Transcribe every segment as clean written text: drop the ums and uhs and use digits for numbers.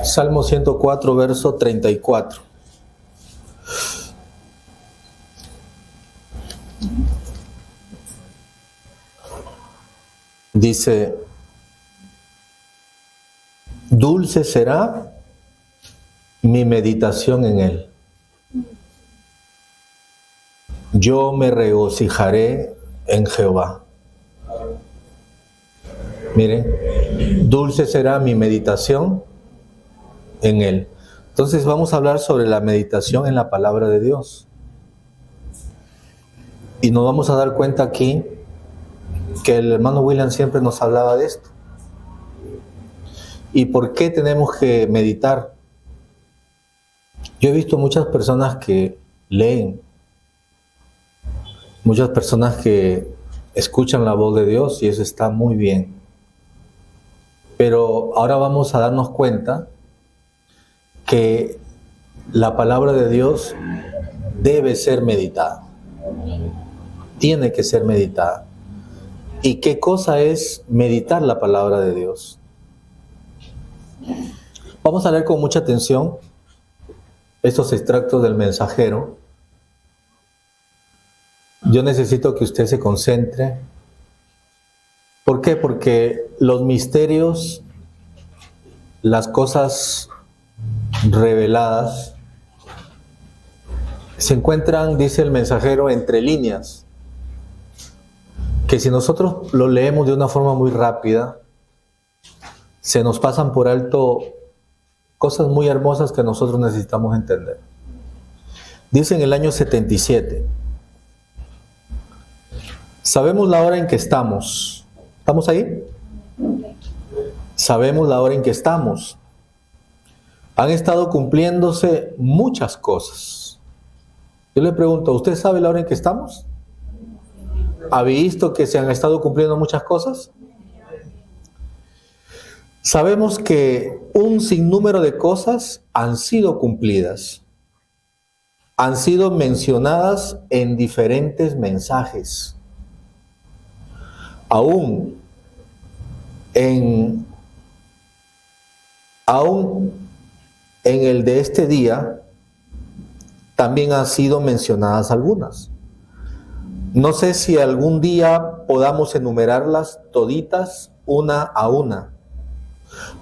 Salmo 104, verso 34. Dice: dulce será mi meditación en él. Yo me regocijaré en Jehová. Miren, dulce será mi meditación en él. Entonces vamos a hablar sobre la meditación en la palabra de Dios. Y nos vamos a dar cuenta aquí que el hermano William siempre nos hablaba de esto. ¿Y por qué tenemos que meditar? Yo he visto muchas personas que leen, muchas personas que escuchan la voz de Dios, y eso está muy bien. Pero ahora vamos a darnos cuenta que la palabra de Dios debe ser meditada. Tiene que ser meditada. ¿Y qué cosa es meditar la palabra de Dios? Vamos a leer con mucha atención estos extractos del mensajero. Yo necesito que usted se concentre. ¿Por qué? Porque los misterios, las cosas reveladas, se encuentran, dice el mensajero, entre líneas, que si nosotros lo leemos de una forma muy rápida, se nos pasan por alto cosas muy hermosas que nosotros necesitamos entender. Dice en el año 77, sabemos la hora en que estamos. ¿Estamos ahí? Sabemos la hora en que estamos. Han estado cumpliéndose muchas cosas. Yo le pregunto, ¿usted sabe la hora en que estamos? ¿Ha visto que se han estado cumpliendo muchas cosas? Sabemos que un sinnúmero de cosas han sido cumplidas, han sido mencionadas en diferentes mensajes. Aún en el de este día, también han sido mencionadas algunas. No sé si algún día podamos enumerarlas toditas una a una,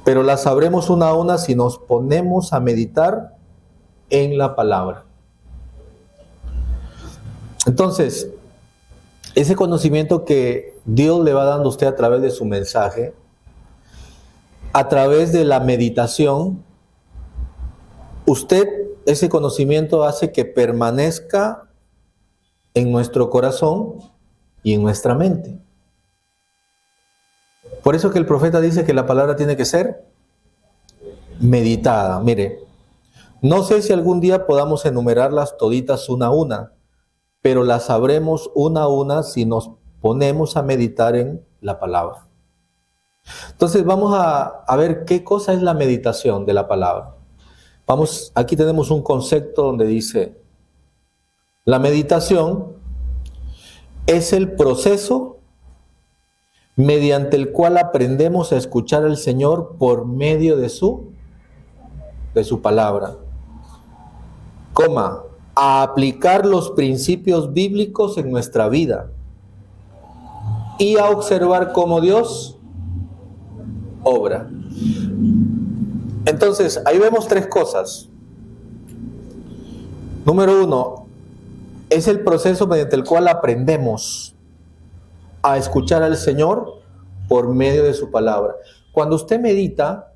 pero las sabremos una a una si nos ponemos a meditar en la palabra. Entonces, ese conocimiento que Dios le va dando a usted a través de su mensaje, a través de la meditación, usted, ese conocimiento hace que permanezca en nuestro corazón y en nuestra mente. Por eso que el profeta dice que la palabra tiene que ser meditada. Mire, no sé si algún día podamos enumerarlas toditas una a una, pero las sabremos una a una si nos ponemos a meditar en la palabra. Entonces vamos a ver qué cosa es la meditación de la palabra. Aquí tenemos un concepto donde dice, la meditación es el proceso mediante el cual aprendemos a escuchar al Señor por medio de su palabra, a aplicar los principios bíblicos en nuestra vida y a observar cómo Dios obra. Entonces, ahí vemos tres cosas. Número uno, es el proceso mediante el cual aprendemos a escuchar al Señor por medio de su palabra. Cuando usted medita,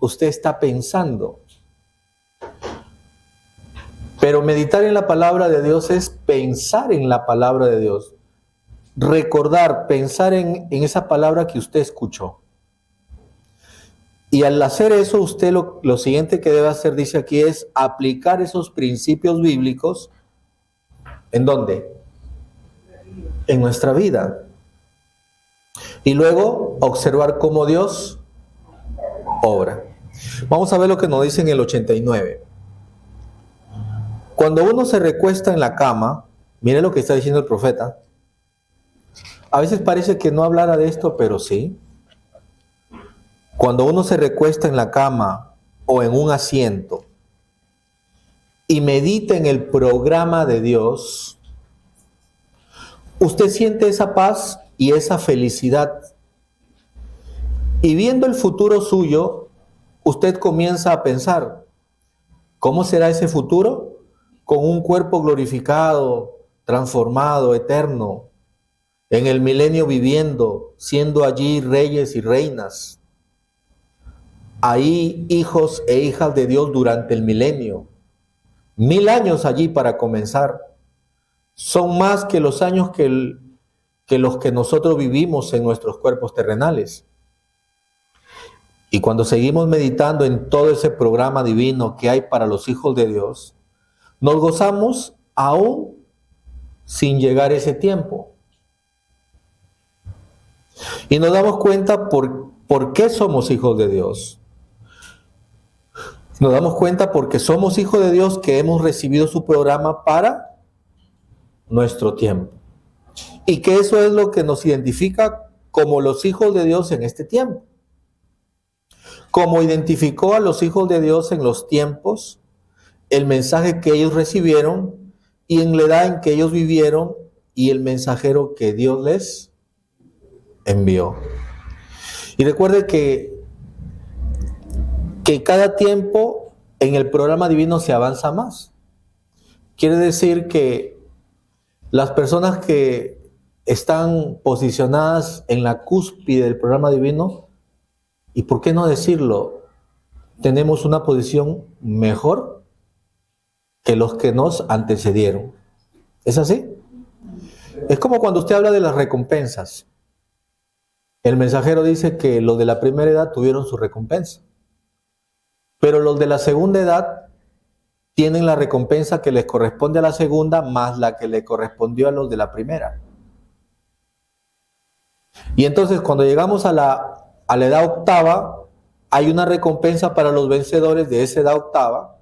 usted está pensando. Pero meditar en la palabra de Dios es pensar en la palabra de Dios. Recordar, pensar en esa palabra que usted escuchó. Y al hacer eso, usted lo siguiente que debe hacer, dice aquí, es aplicar esos principios bíblicos. ¿En dónde? En nuestra vida. Y luego observar cómo Dios obra. Vamos a ver lo que nos dice en el 89. Cuando uno se recuesta en la cama, mire lo que está diciendo el profeta. A veces parece que no hablara de esto, pero sí. Cuando uno se recuesta en la cama o en un asiento y medita en el programa de Dios, usted siente esa paz y esa felicidad. Y viendo el futuro suyo, usted comienza a pensar, ¿cómo será ese futuro? Con un cuerpo glorificado, transformado, eterno, en el milenio viviendo, siendo allí reyes y reinas. Ahí hijos e hijas de Dios durante el milenio. 1000 años allí para comenzar. Son más que los años que los que nosotros vivimos en nuestros cuerpos terrenales. Y cuando seguimos meditando en todo ese programa divino que hay para los hijos de Dios, nos gozamos aún sin llegar ese tiempo. Y nos damos cuenta por qué somos hijos de Dios. Nos damos cuenta porque somos hijos de Dios que hemos recibido su programa para nuestro tiempo. Y que eso es lo que nos identifica como los hijos de Dios en este tiempo. como identificó a los hijos de Dios en los tiempos, el mensaje que ellos recibieron y en la edad en que ellos vivieron y el mensajero que Dios les envió. Y recuerde que cada tiempo en el programa divino se avanza más. Quiere decir que las personas que están posicionadas en la cúspide del programa divino, y por qué no decirlo, tenemos una posición mejor que los que nos antecedieron. ¿Es así? Es como cuando usted habla de las recompensas. El mensajero dice que los de la primera edad tuvieron su recompensa, pero los de la segunda edad tienen la recompensa que les corresponde a la segunda más la que le correspondió a los de la primera. Y entonces cuando llegamos a la edad octava, hay una recompensa para los vencedores de esa edad octava,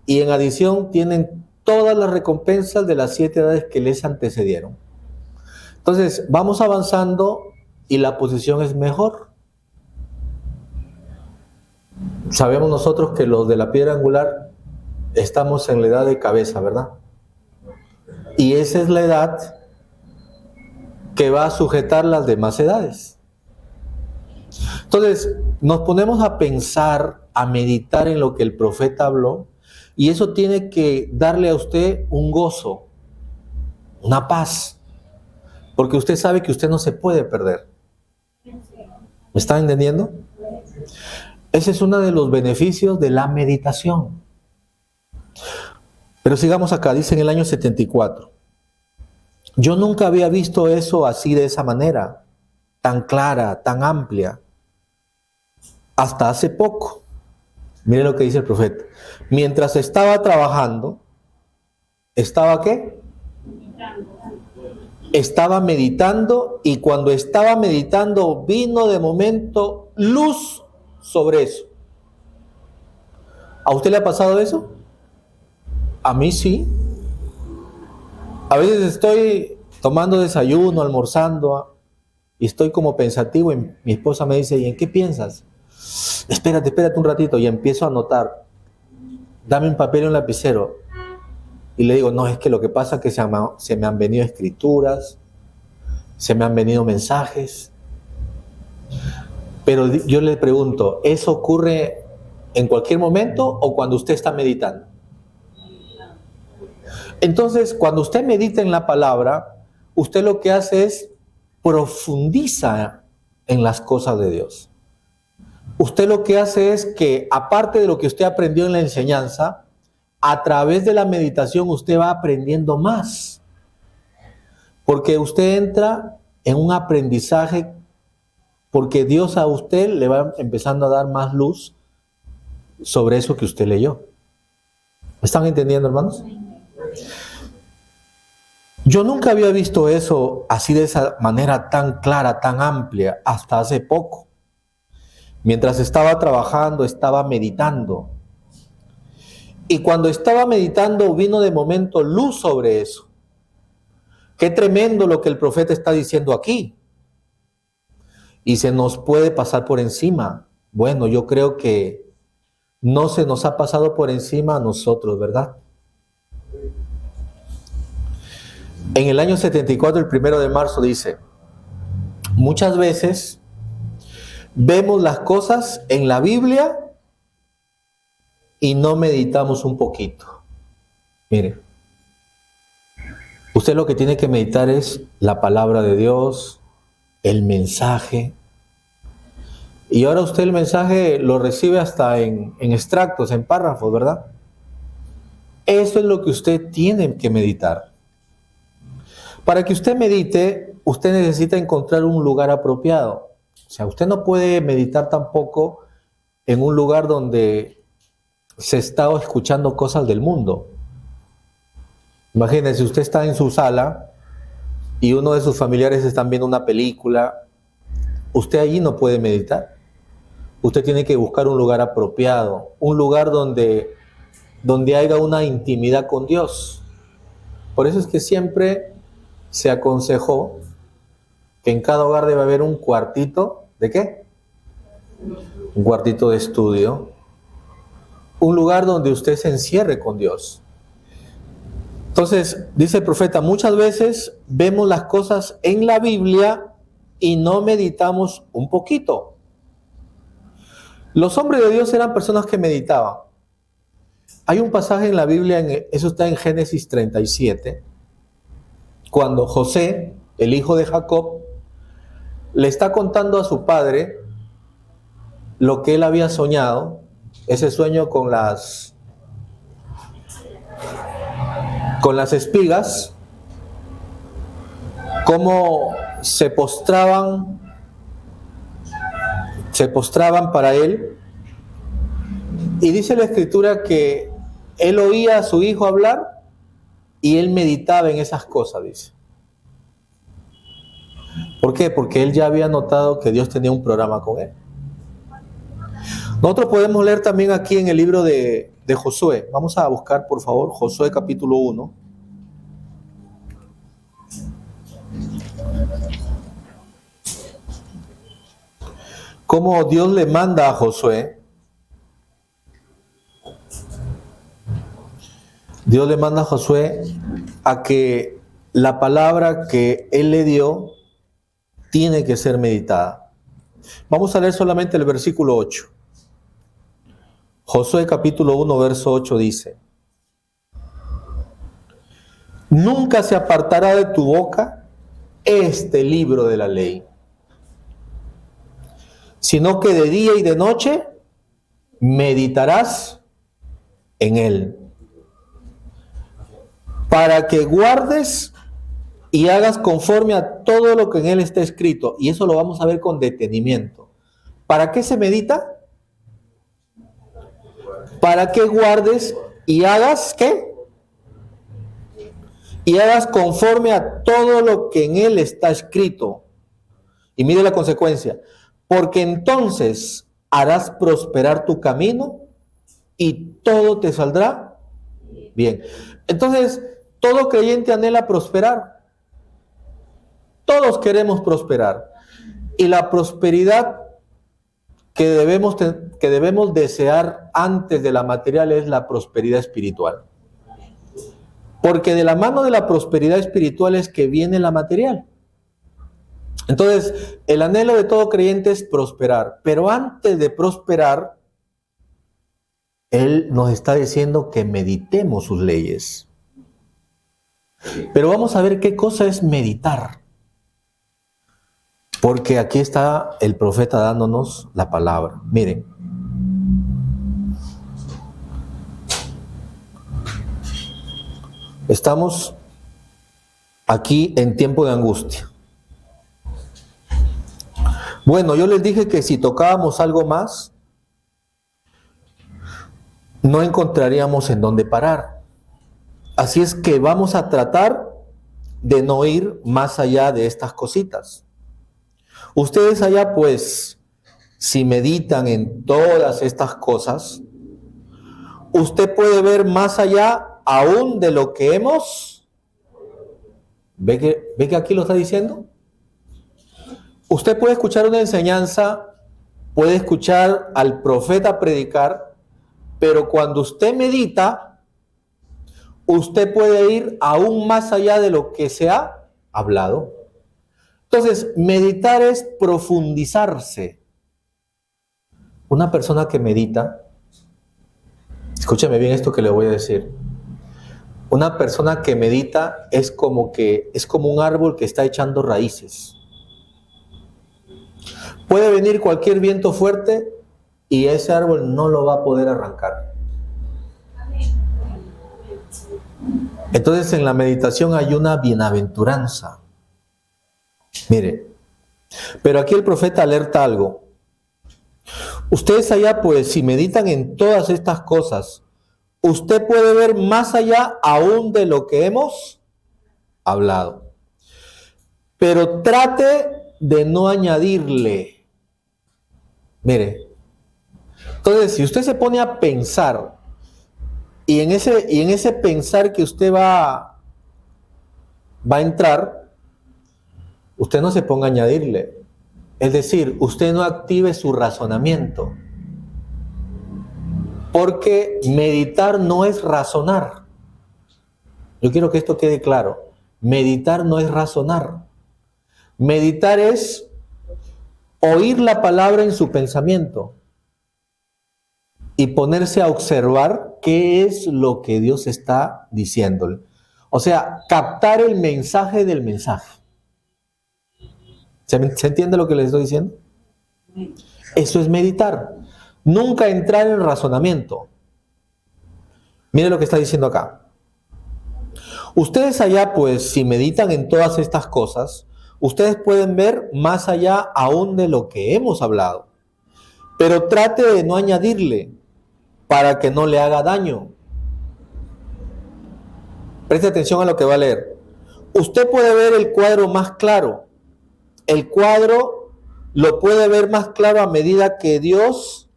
y en adición tienen todas las recompensas de las 7 edades que les antecedieron. Entonces vamos avanzando y la posición es mejor. Sabemos nosotros que los de la piedra angular estamos en la edad de cabeza, ¿verdad? Y esa es la edad que va a sujetar las demás edades. Entonces, nos ponemos a pensar, a meditar en lo que el profeta habló, y eso tiene que darle a usted un gozo, una paz, porque usted sabe que usted no se puede perder. ¿Me están entendiendo? Ese es uno de los beneficios de la meditación. Pero sigamos acá, dice en el año 74. Yo nunca había visto eso así de esa manera, tan clara, tan amplia, hasta hace poco. Mire lo que dice el profeta. Mientras estaba trabajando, ¿estaba qué? Estaba meditando, y cuando estaba meditando vino de momento luz sobre eso. ¿A usted le ha pasado eso? A mí sí. A veces estoy tomando desayuno, almorzando, y estoy como pensativo, y mi esposa me dice, ¿y en qué piensas? Espérate un ratito, y empiezo a anotar. Dame un papel y un lapicero. Y le digo, no, es que lo que pasa es que se me han venido escrituras, se me han venido mensajes. Pero yo le pregunto, ¿eso ocurre en cualquier momento o cuando usted está meditando? Entonces, cuando usted medita en la palabra, usted lo que hace es profundiza en las cosas de Dios. Usted lo que hace es que, aparte de lo que usted aprendió en la enseñanza, a través de la meditación usted va aprendiendo más. Porque usted entra en un aprendizaje, porque Dios a usted le va empezando a dar más luz sobre eso que usted leyó. ¿Me están entendiendo, hermanos? Yo nunca había visto eso así de esa manera tan clara, tan amplia, hasta hace poco. Mientras estaba trabajando, estaba meditando. Y cuando estaba meditando, vino de momento luz sobre eso. Qué tremendo lo que el profeta está diciendo aquí. Y se nos puede pasar por encima. Bueno, yo creo que no se nos ha pasado por encima a nosotros, ¿verdad? En el año 74, el 1 de marzo, dice, muchas veces vemos las cosas en la Biblia y no meditamos un poquito. Mire, usted lo que tiene que meditar es la palabra de Dios, el mensaje. Y ahora usted el mensaje lo recibe hasta en extractos, en párrafos, ¿verdad? Eso es lo que usted tiene que meditar. Para que usted medite, usted necesita encontrar un lugar apropiado. O sea, usted no puede meditar tampoco en un lugar donde se está escuchando cosas del mundo. Imagínense, usted está en su sala y uno de sus familiares están viendo una película. Usted allí no puede meditar. Usted tiene que buscar un lugar apropiado, un lugar donde haya una intimidad con Dios. Por eso es que siempre se aconsejó que en cada hogar debe haber un cuartito, ¿de qué? un cuartito de estudio, un lugar donde usted se encierre con Dios. Entonces, dice el profeta, muchas veces vemos las cosas en la Biblia y no meditamos un poquito. Los hombres de Dios eran personas que meditaban. Hay un pasaje en la Biblia, eso está en Génesis 37, cuando José, el hijo de Jacob, le está contando a su padre lo que él había soñado, ese sueño con las espigas, cómo se postraban para él. Y dice la Escritura que él oía a su hijo hablar y él meditaba en esas cosas, dice. ¿Por qué? Porque él ya había notado que Dios tenía un programa con él. Nosotros podemos leer también aquí en el libro de Josué. Vamos a buscar, por favor, Josué capítulo 1. Cómo Dios le manda a Josué. Dios le manda a Josué a que la palabra que él le dio tiene que ser meditada. Vamos a leer solamente el versículo 8. Josué capítulo 1, verso 8 dice: nunca se apartará de tu boca este libro de la ley, sino que de día y de noche meditarás en él, para que guardes y hagas conforme a todo lo que en él está escrito. Y eso lo vamos a ver con detenimiento. ¿Para qué se medita? Para que guardes y hagas, ¿qué? Y hagas conforme a todo lo que en él está escrito. Y mire la consecuencia. Porque entonces harás prosperar tu camino y todo te saldrá bien. Entonces, todo creyente anhela prosperar. Todos queremos prosperar. Y la prosperidad que debemos desear antes de la material es la prosperidad espiritual. Porque de la mano de la prosperidad espiritual es que viene la material. Entonces, el anhelo de todo creyente es prosperar. Pero antes de prosperar, Él nos está diciendo que meditemos sus leyes. Pero vamos a ver qué cosa es meditar. Porque aquí está el profeta dándonos la palabra. Miren. Estamos aquí en tiempo de angustia. Bueno, yo les dije que si tocábamos algo más, no encontraríamos en dónde parar. Así es que vamos a tratar de no ir más allá de estas cositas. Ustedes allá, pues, si meditan en todas estas cosas, usted puede ver más allá aún de lo que hemos. ¿Ve que aquí lo está diciendo? Usted puede escuchar una enseñanza, puede escuchar al profeta predicar, pero cuando usted medita, usted puede ir aún más allá de lo que se ha hablado. Entonces, meditar es profundizarse. Una persona que medita, escúcheme bien esto que le voy a decir. Una persona que medita es como un árbol que está echando raíces. Puede venir cualquier viento fuerte y ese árbol no lo va a poder arrancar. Entonces, en la meditación hay una bienaventuranza. Mire, pero aquí el profeta alerta algo. Ustedes allá, pues, si meditan en todas estas cosas, usted puede ver más allá aún de lo que hemos hablado. Pero trate de no añadirle. Mire, entonces, si usted se pone a pensar, y en ese pensar que usted va a entrar, usted no se ponga a añadirle. Es decir, usted no active su razonamiento. Porque meditar no es razonar. Yo quiero que esto quede claro. Meditar no es razonar. Meditar es oír la palabra en su pensamiento y ponerse a observar qué es lo que Dios está diciéndole. O sea, captar el mensaje del mensaje. ¿Se entiende lo que les estoy diciendo? Eso es meditar. Nunca entrar en razonamiento. Mire lo que está diciendo acá. Ustedes allá, pues, si meditan en todas estas cosas, ustedes pueden ver más allá aún de lo que hemos hablado. Pero trate de no añadirle para que no le haga daño. Preste atención a lo que va a leer. Usted puede ver el cuadro más claro. El cuadro lo puede ver más claro a medida que Dios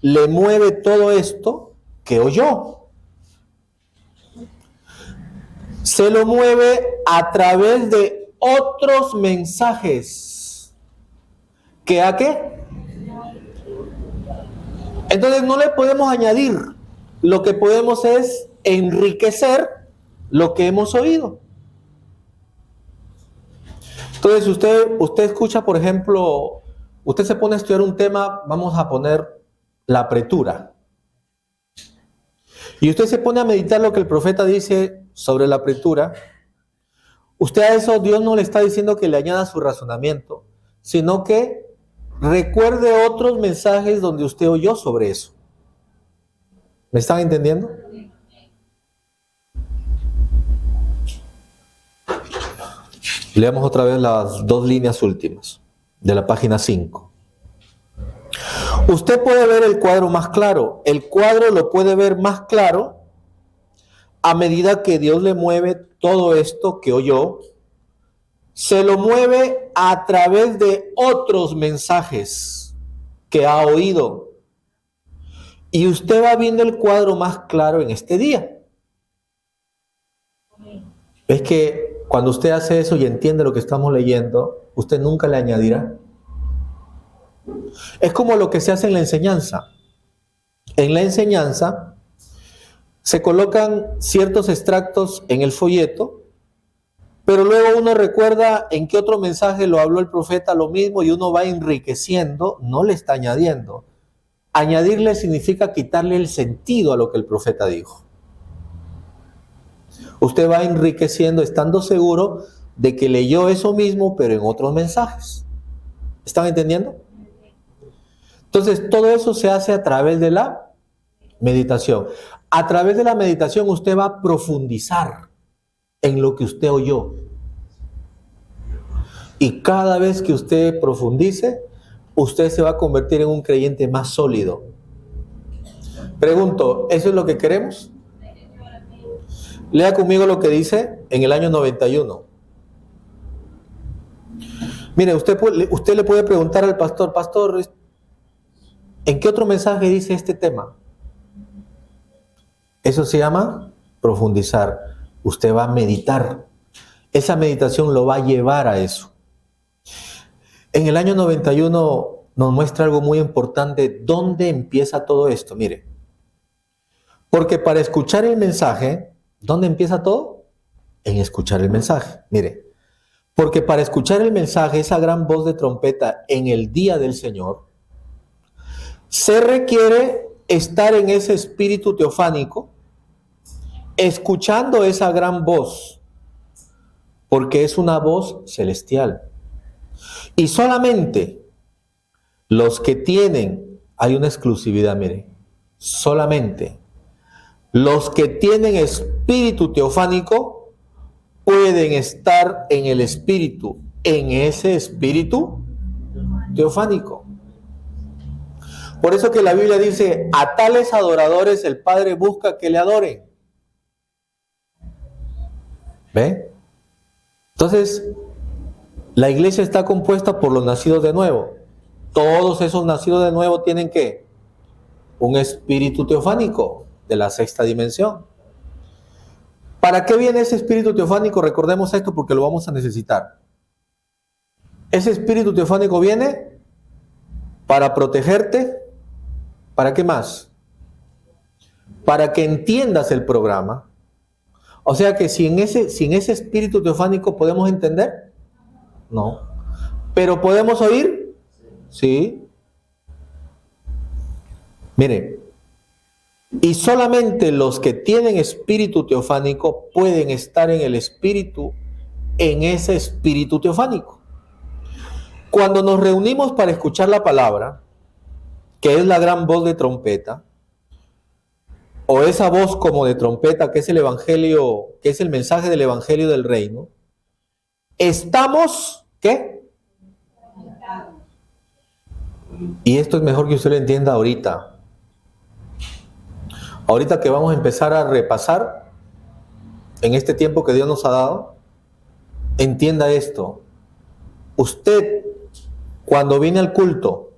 le mueve todo esto que oyó. Se lo mueve a través de otros mensajes. ¿Que a qué? Entonces no le podemos añadir. Lo que podemos es enriquecer lo que hemos oído. Entonces usted escucha, por ejemplo, usted se pone a estudiar un tema, vamos a poner la pretura. Y usted se pone a meditar lo que el profeta dice sobre la pretura. Usted a eso Dios no le está diciendo que le añada su razonamiento, sino que recuerde otros mensajes donde usted oyó sobre eso. ¿Me están entendiendo? Leamos otra vez las dos líneas últimas de la página 5. Usted puede ver el cuadro más claro. El cuadro lo puede ver más claro a medida que Dios le mueve todo esto que oyó. Se lo mueve a través de otros mensajes que ha oído. Y usted va viendo el cuadro más claro en este día. Es que cuando usted hace eso y entiende lo que estamos leyendo, usted nunca le añadirá. Es como lo que se hace en la enseñanza. En la enseñanza se colocan ciertos extractos en el folleto, pero luego uno recuerda en qué otro mensaje lo habló el profeta lo mismo y uno va enriqueciendo, no le está añadiendo. Añadirle significa quitarle el sentido a lo que el profeta dijo. Usted va enriqueciendo estando seguro de que leyó eso mismo, pero en otros mensajes. ¿Están entendiendo? Entonces, todo eso se hace a través de la meditación. A través de la meditación usted va a profundizar en lo que usted oyó. Y cada vez que usted profundice, usted se va a convertir en un creyente más sólido. Pregunto, ¿eso es lo que queremos? Lea conmigo lo que dice en el año 91. Mire, usted le puede preguntar al pastor, pastor, ¿en qué otro mensaje dice este tema? Eso se llama profundizar. Usted va a meditar. Esa meditación lo va a llevar a eso. En el año 91 nos muestra algo muy importante. ¿Dónde empieza todo esto? Mire, porque para escuchar el mensaje, ¿dónde empieza todo? En escuchar el mensaje. Mire, porque para escuchar el mensaje, esa gran voz de trompeta en el día del Señor, se requiere estar en ese espíritu teofánico, escuchando esa gran voz, porque es una voz celestial. Y solamente los que tienen, hay una exclusividad, mire, solamente los que tienen espíritu teofánico pueden estar en el espíritu, en ese espíritu teofánico. Por eso que la Biblia dice, a tales adoradores el Padre busca que le adoren. ¿Ve? Entonces, la iglesia está compuesta por los nacidos de nuevo. Todos esos nacidos de nuevo tienen ¿qué? Un espíritu teofánico de la sexta dimensión. ¿Para qué viene ese espíritu teofánico? Recordemos esto porque lo vamos a necesitar. Ese espíritu teofánico viene para protegerte. ¿Para qué más? Para que entiendas el programa. O sea que sin ese espíritu teofánico podemos entender, no. Pero podemos oír, sí. Mire, y solamente los que tienen espíritu teofánico pueden estar en el espíritu, en ese espíritu teofánico. Cuando nos reunimos para escuchar la palabra, que es la gran voz de trompeta, o esa voz como de trompeta que es el evangelio, que es el mensaje del evangelio del reino, estamos, ¿qué? Y esto es mejor que usted lo entienda ahorita. Ahorita que vamos a empezar a repasar en este tiempo que Dios nos ha dado, entienda esto. Usted, cuando viene al culto,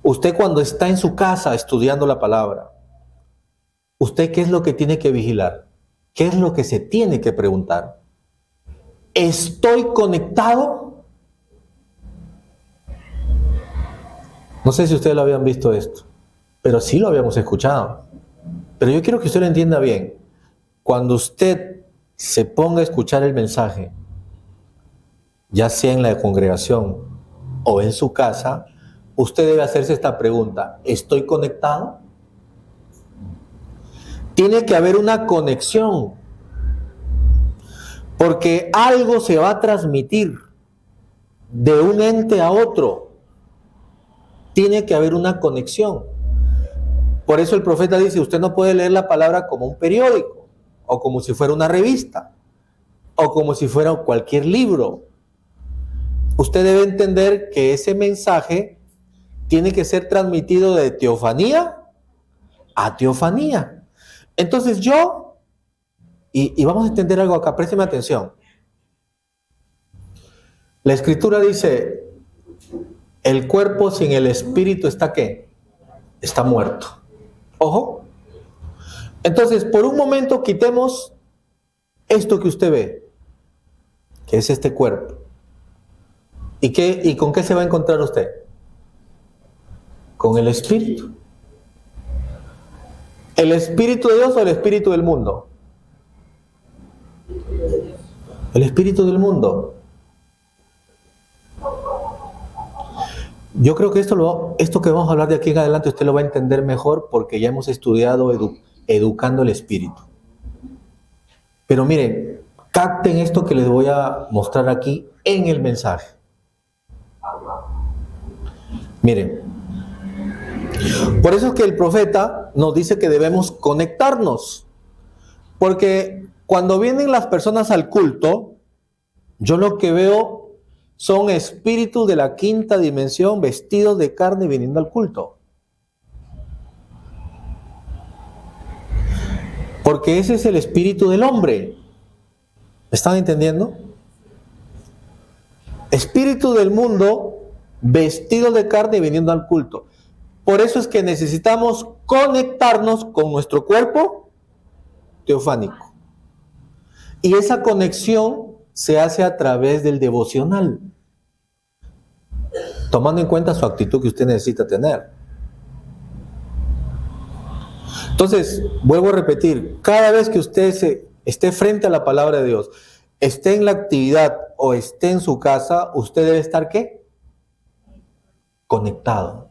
usted cuando está en su casa estudiando la palabra, ¿usted qué es lo que tiene que vigilar? ¿Qué es lo que se tiene que preguntar? ¿Estoy conectado? No sé si ustedes lo habían visto esto, pero sí lo habíamos escuchado. Pero yo quiero que usted lo entienda bien. Cuando usted se ponga a escuchar el mensaje, ya sea en la congregación o en su casa, usted debe hacerse esta pregunta: ¿estoy conectado? Tiene que haber una conexión, porque algo se va a transmitir de un ente a otro. Tiene que haber una conexión. Por eso el profeta dice, usted no puede leer la palabra como un periódico, o como si fuera una revista, o como si fuera cualquier libro. Usted debe entender que ese mensaje tiene que ser transmitido de teofanía a teofanía. Entonces y vamos a entender algo acá, présteme atención. La Escritura dice, el cuerpo sin el espíritu está ¿qué? Está muerto. Ojo. Entonces, por un momento quitemos esto que usted ve, que es este cuerpo. ¿Y con qué se va a encontrar usted? Con el espíritu. ¿El espíritu de Dios o el espíritu del mundo? El espíritu del mundo. Yo creo que esto que vamos a hablar de aquí en adelante usted lo va a entender mejor porque ya hemos estudiado educando el espíritu. Pero miren, capten esto que les voy a mostrar aquí en el mensaje. Miren, por eso es que el profeta nos dice que debemos conectarnos. Porque cuando vienen las personas al culto, yo lo que veo son espíritus de la quinta dimensión vestidos de carne viniendo al culto. Porque ese es el espíritu del hombre. ¿Están entendiendo? Espíritu del mundo vestido de carne viniendo al culto. Por eso es que necesitamos conectarnos con nuestro cuerpo teofánico. Y esa conexión se hace a través del devocional, tomando en cuenta su actitud que usted necesita tener. Entonces, vuelvo a repetir, cada vez que usted esté frente a la palabra de Dios, esté en la actividad o esté en su casa, usted debe estar ¿qué? Conectado.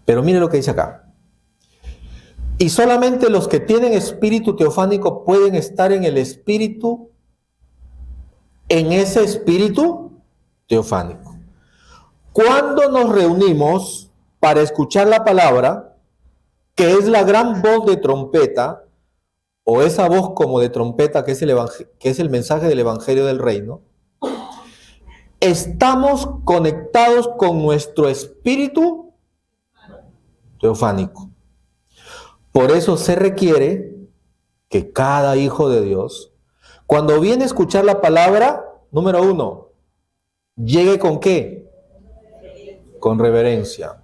Pero mire lo que dice acá. Y solamente los que tienen espíritu teofánico pueden estar en el espíritu, en ese espíritu teofánico. Cuando nos reunimos para escuchar la palabra, que es la gran voz de trompeta, o esa voz como de trompeta que es el mensaje del evangelio del reino, estamos conectados con nuestro espíritu teofánico. Por eso se requiere que cada hijo de Dios, cuando viene a escuchar la palabra, número 1, llegue ¿con qué? Con reverencia.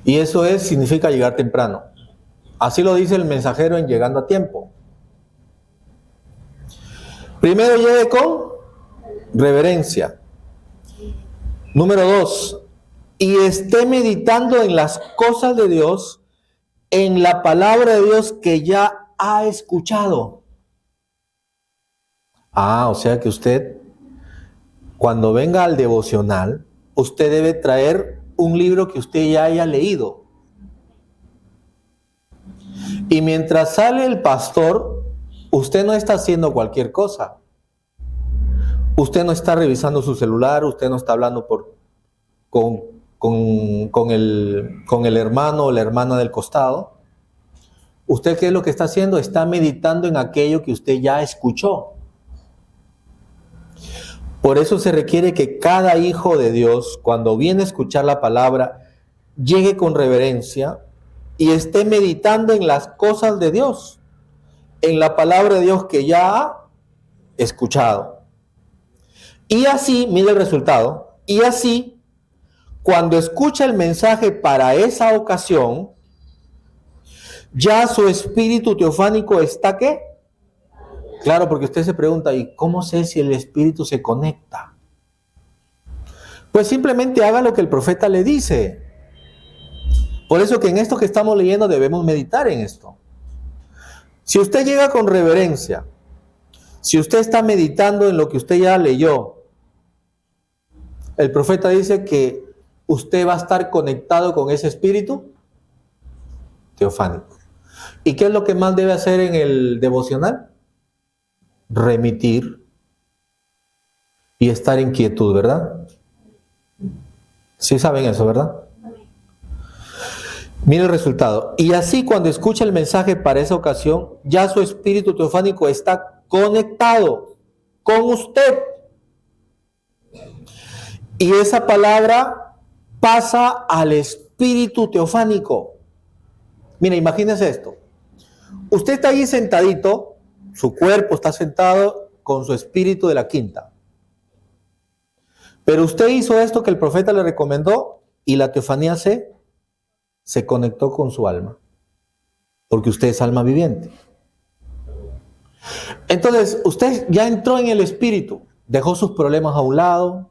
Y eso significa llegar temprano. Así lo dice el mensajero en Llegando a Tiempo. Primero llegue con Reverencia. Número 2, y esté meditando en las cosas de Dios, en la palabra de Dios que ya ha escuchado. O sea que usted, cuando venga al devocional, usted debe traer un libro que usted ya haya leído. Y mientras sale el pastor, usted no está haciendo cualquier cosa. Usted no está revisando su celular, usted no está hablando con el hermano o la hermana del costado. ¿Usted qué es lo que está haciendo? Está meditando en aquello que usted ya escuchó. Por eso se requiere que cada hijo de Dios, cuando viene a escuchar la palabra, llegue con reverencia y esté meditando en las cosas de Dios, en la palabra de Dios que ya ha escuchado. Y así, mire el resultado, y así, cuando escucha el mensaje para esa ocasión, ya su espíritu teofánico está ¿qué? Claro, porque usted se pregunta, ¿y cómo sé si el espíritu se conecta? Pues simplemente haga lo que el profeta le dice. Por eso que en esto que estamos leyendo debemos meditar en esto. Si usted llega con reverencia, si usted está meditando en lo que usted ya leyó, el profeta dice que usted va a estar conectado con ese espíritu teofánico. ¿Y qué es lo que más debe hacer en el devocional? Remitir y estar en quietud, ¿verdad? Sí saben eso, ¿verdad? Mire el resultado. Y así cuando escucha el mensaje para esa ocasión, ya su espíritu teofánico está conectado con usted. Y esa palabra pasa al espíritu teofánico. Mira, imagínese esto. Usted está ahí sentadito, su cuerpo está sentado con su espíritu de la quinta. Pero usted hizo esto que el profeta le recomendó y la teofanía se conectó con su alma. Porque usted es alma viviente. Entonces, usted ya entró en el espíritu, dejó sus problemas a un lado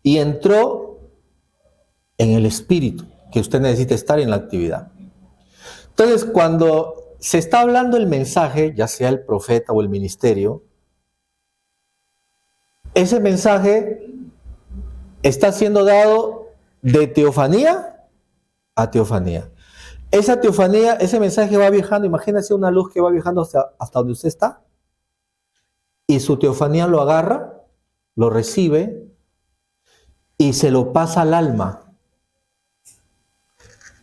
y entró en el espíritu, que usted necesita estar en la actividad. Entonces, cuando se está hablando el mensaje, ya sea el profeta o el ministerio, ese mensaje está siendo dado de teofanía a teofanía. Esa teofanía, ese mensaje va viajando, imagínese una luz que va viajando hasta donde usted está, y su teofanía lo agarra, lo recibe y se lo pasa al alma.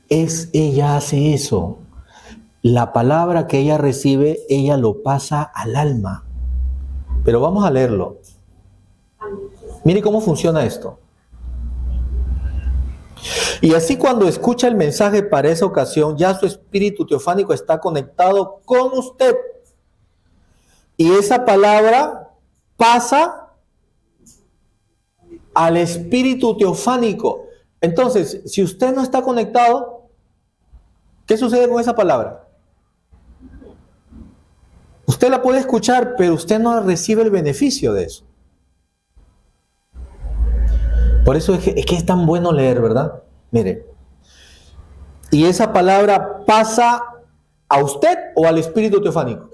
Ella hace eso. La palabra que ella recibe, ella lo pasa al alma. Pero vamos a leerlo. Mire cómo funciona esto. Y así cuando escucha el mensaje para esa ocasión, ya su espíritu teofánico está conectado con usted. Y esa palabra pasa al espíritu teofánico. Entonces, si usted no está conectado, ¿qué sucede con esa palabra? Usted la puede escuchar, pero usted no recibe el beneficio de eso. Por eso es que es tan bueno leer, ¿verdad? Mire, y esa palabra pasa a usted o al espíritu teofánico.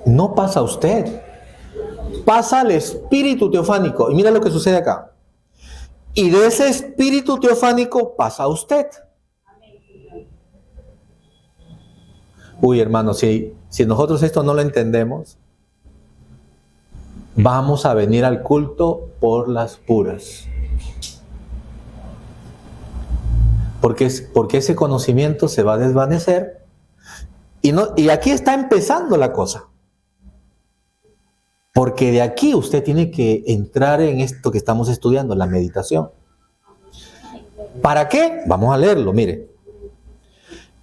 No pasa a usted, pasa al espíritu teofánico. Y mira lo que sucede acá. Y de ese espíritu teofánico pasa a usted. Uy, hermano, si nosotros esto no lo entendemos, vamos a venir al culto por las puras. Porque ese conocimiento se va a desvanecer. Y aquí está empezando la cosa. Porque de aquí usted tiene que entrar en esto que estamos estudiando, la meditación. ¿Para qué? Vamos a leerlo, mire.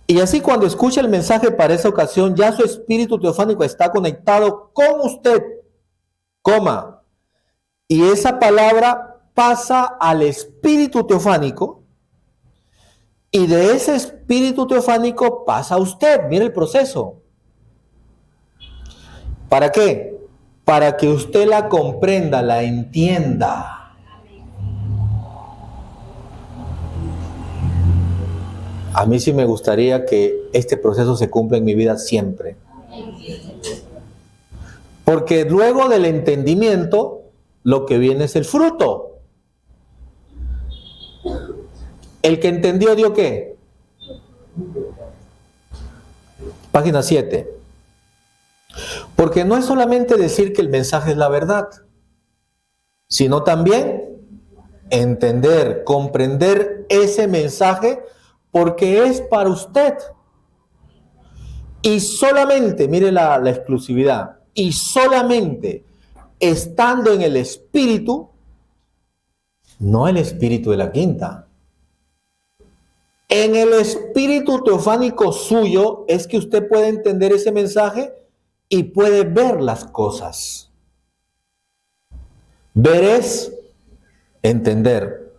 Y así cuando escucha el mensaje para esa ocasión, ya su espíritu teofánico está conectado con usted, coma. Y esa palabra pasa al espíritu teofánico. Y de ese espíritu teofánico pasa a usted. Mire el proceso. ¿Para qué? Para que usted la comprenda, la entienda. A mí sí me gustaría que este proceso se cumpla en mi vida siempre. Porque luego del entendimiento, lo que viene es el fruto. El que entendió, ¿dio qué? Página 7. Porque no es solamente decir que el mensaje es la verdad, sino también entender, comprender ese mensaje porque es para usted. Y solamente, mire la exclusividad, y solamente estando en el espíritu, no el espíritu de la quinta. En el espíritu teofánico suyo es que usted puede entender ese mensaje y puede ver las cosas. Ver es entender.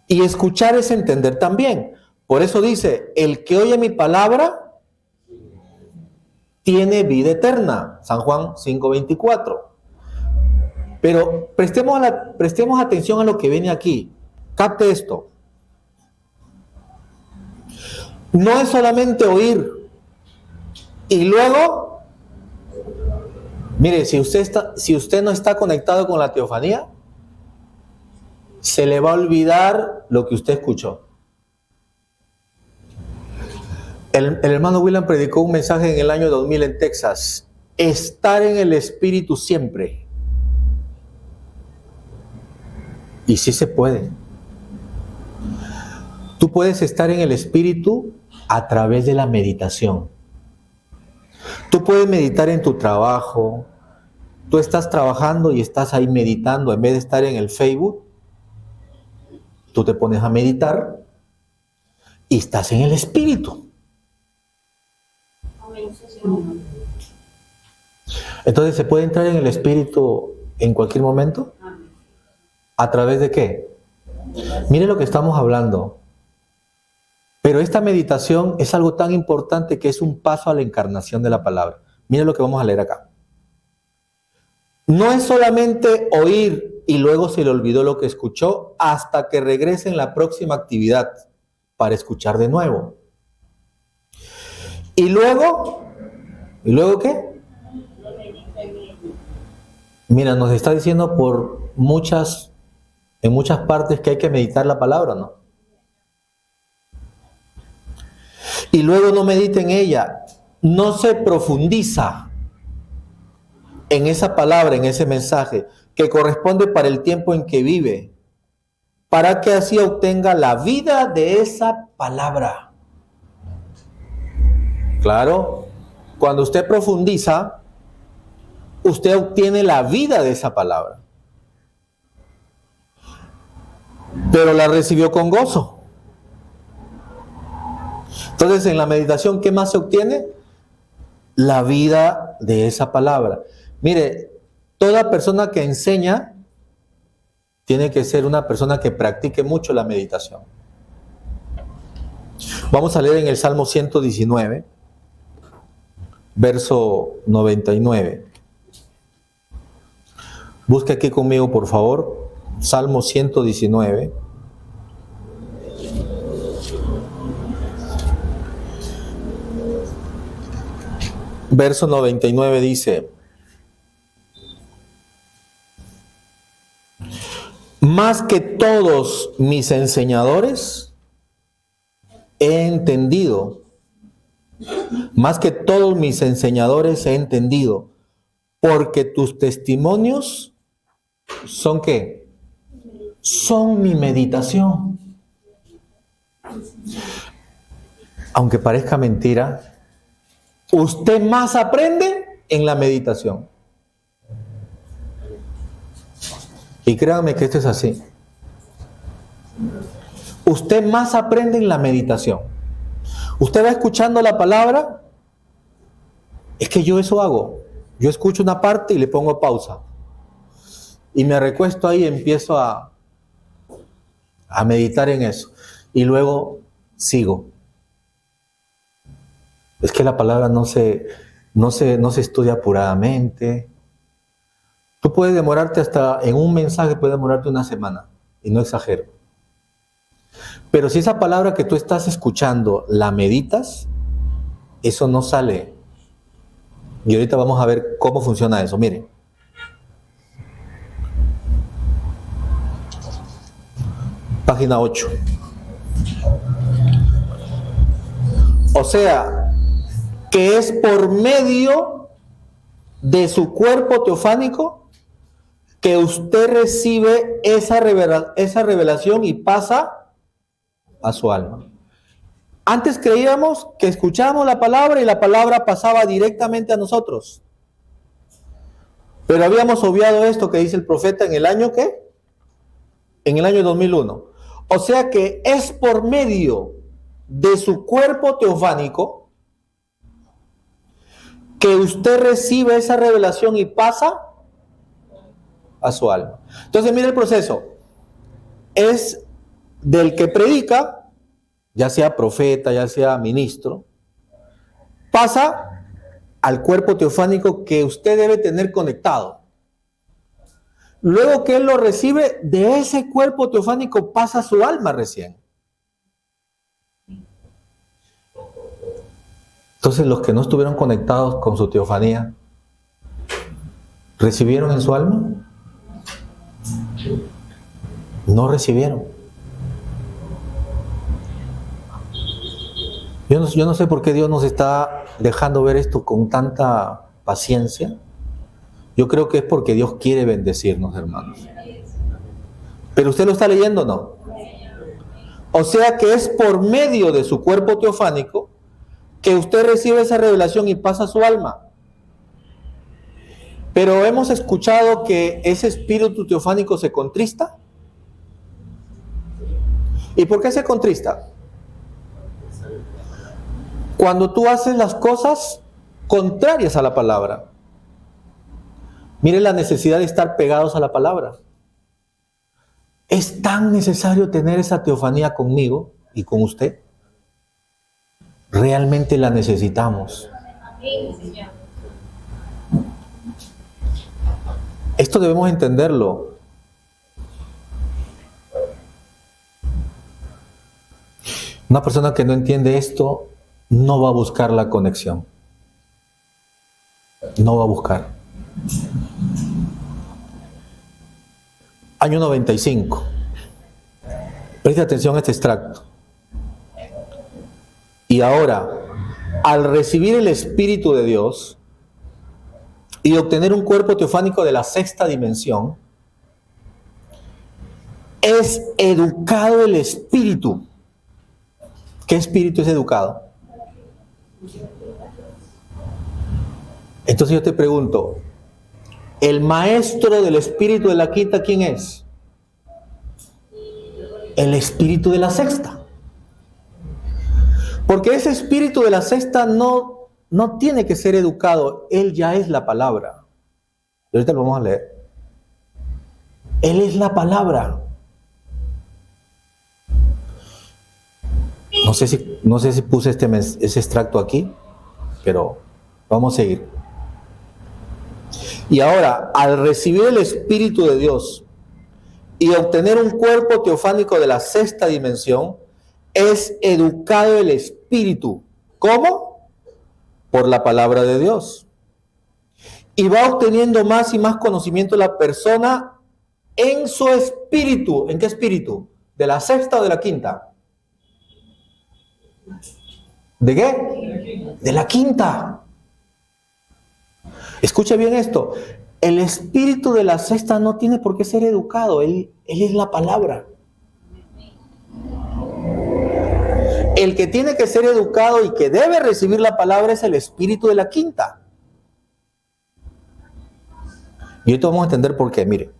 Y escuchar es entender también. Por eso dice, el que oye mi palabra tiene vida eterna. San Juan 5:24. Pero prestemos atención a lo que viene aquí. Capte esto. No es solamente oír. Y luego, mire, si usted no está conectado con la teofanía, se le va a olvidar lo que usted escuchó. El hermano William predicó un mensaje en el año 2000 en Texas. Estar en el espíritu siempre. Y sí se puede. Tú puedes estar en el espíritu a través de la meditación. Tú puedes meditar en tu trabajo. Tú estás trabajando y estás ahí meditando. En vez de estar en el Facebook, tú te pones a meditar y estás en el espíritu. Entonces, ¿se puede entrar en el espíritu en cualquier momento? ¿A través de qué? Mire lo que estamos hablando. Pero esta meditación es algo tan importante que es un paso a la encarnación de la palabra. Mire lo que vamos a leer acá. No es solamente oír y luego se le olvidó lo que escuchó hasta que regrese en la próxima actividad para escuchar de nuevo. ¿Y luego qué? Mira, nos está diciendo en muchas partes que hay que meditar la palabra, ¿no? Y luego no medita en ella, no se profundiza en esa palabra, en ese mensaje, que corresponde para el tiempo en que vive, para que así obtenga la vida de esa palabra. Claro, cuando usted profundiza, usted obtiene la vida de esa palabra. Pero la recibió con gozo. Entonces, en la meditación, ¿qué más se obtiene? La vida de esa palabra. Mire, toda persona que enseña tiene que ser una persona que practique mucho la meditación. Vamos a leer en el Salmo 119, verso 99. Busque aquí conmigo, por favor, Salmo 119. Verso 99 dice: más que todos mis enseñadores he entendido, más que todos mis enseñadores he entendido, porque tus testimonios son ¿qué? Son mi meditación. Aunque parezca mentira, usted más aprende en la meditación. Y créanme que esto es así. Usted más aprende en la meditación. Usted va escuchando la palabra. Es que yo eso hago. Yo escucho una parte y le pongo pausa. Y me recuesto ahí y empiezo a meditar en eso. Y luego sigo. Es que la palabra no se no se estudia apuradamente. Tú puedes demorarte hasta, en un mensaje puedes demorarte una semana, y no exagero. Pero si esa palabra que tú estás escuchando la meditas, eso no sale. Y ahorita vamos a ver cómo funciona eso. Miren. Página 8. O sea, que es por medio de su cuerpo teofánico que usted recibe esa revelación y pasa a su alma. Antes creíamos que escuchábamos la palabra y la palabra pasaba directamente a nosotros. Pero habíamos obviado esto que dice el profeta en el año ¿qué? En el año 2001. O sea que es por medio de su cuerpo teofánico que usted recibe esa revelación y pasa a su alma. Entonces, mire el proceso. Es del que predica, ya sea profeta, ya sea ministro, pasa al cuerpo teofánico que usted debe tener conectado. Luego que él lo recibe, de ese cuerpo teofánico pasa a su alma recién. Entonces, los que no estuvieron conectados con su teofanía, ¿recibieron en su alma? No recibieron. Yo no sé por qué Dios nos está dejando ver esto con tanta paciencia. Yo creo que es porque Dios quiere bendecirnos, hermanos. ¿Pero usted lo está leyendo o no? O sea que es por medio de su cuerpo teofánico que usted recibe esa revelación y pasa a su alma. Pero hemos escuchado que ese espíritu teofánico se contrista. ¿Y por qué se contrista? Cuando tú haces las cosas contrarias a la palabra. Mire la necesidad de estar pegados a la palabra. Es tan necesario tener esa teofanía conmigo y con usted. Realmente la necesitamos. Esto debemos entenderlo. Una persona que no entiende esto no va a buscar la conexión. No va a buscar. Año 95. Preste atención a este extracto. Y ahora, al recibir el Espíritu de Dios y obtener un cuerpo teofánico de la sexta dimensión, es educado el Espíritu. ¿Qué espíritu es educado? Entonces yo te pregunto, ¿el maestro del espíritu de la quinta quién es? El espíritu de la sexta. Porque ese espíritu de la sexta no tiene que ser educado, él ya es la palabra. Y ahorita lo vamos a leer. Él es la palabra. No sé si puse ese extracto aquí, pero vamos a seguir. Y ahora, al recibir el Espíritu de Dios y obtener un cuerpo teofánico de la sexta dimensión, es educado el Espíritu. ¿Cómo? Por la palabra de Dios. Y va obteniendo más y más conocimiento la persona en su espíritu. ¿En qué espíritu? ¿De la sexta o de la quinta? ¿De qué? De la quinta. Escuche bien esto. El espíritu de la sexta no tiene por qué ser educado. Él es la palabra. El que tiene que ser educado y que debe recibir la palabra es el espíritu de la quinta. Y ahorita vamos a entender por qué. Mire.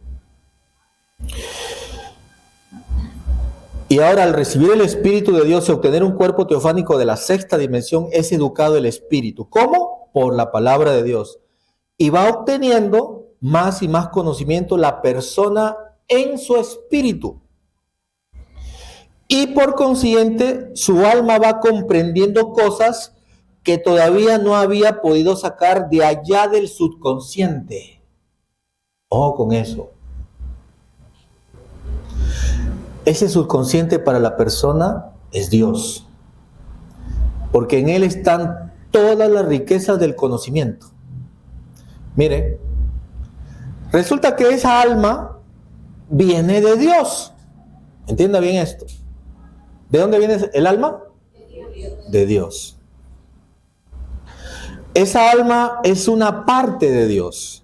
Y ahora, al recibir el Espíritu de Dios y obtener un cuerpo teofánico de la sexta dimensión, es educado el Espíritu. ¿Cómo? Por la palabra de Dios. Y va obteniendo más y más conocimiento la persona en su espíritu. Y por consiguiente, su alma va comprendiendo cosas que todavía no había podido sacar de allá del subconsciente. Ojo con eso. Ese subconsciente para la persona es Dios, porque en Él están todas las riquezas del conocimiento. Mire, resulta que esa alma viene de Dios. Entienda bien esto. ¿De dónde viene el alma? De Dios. Esa alma es una parte de Dios.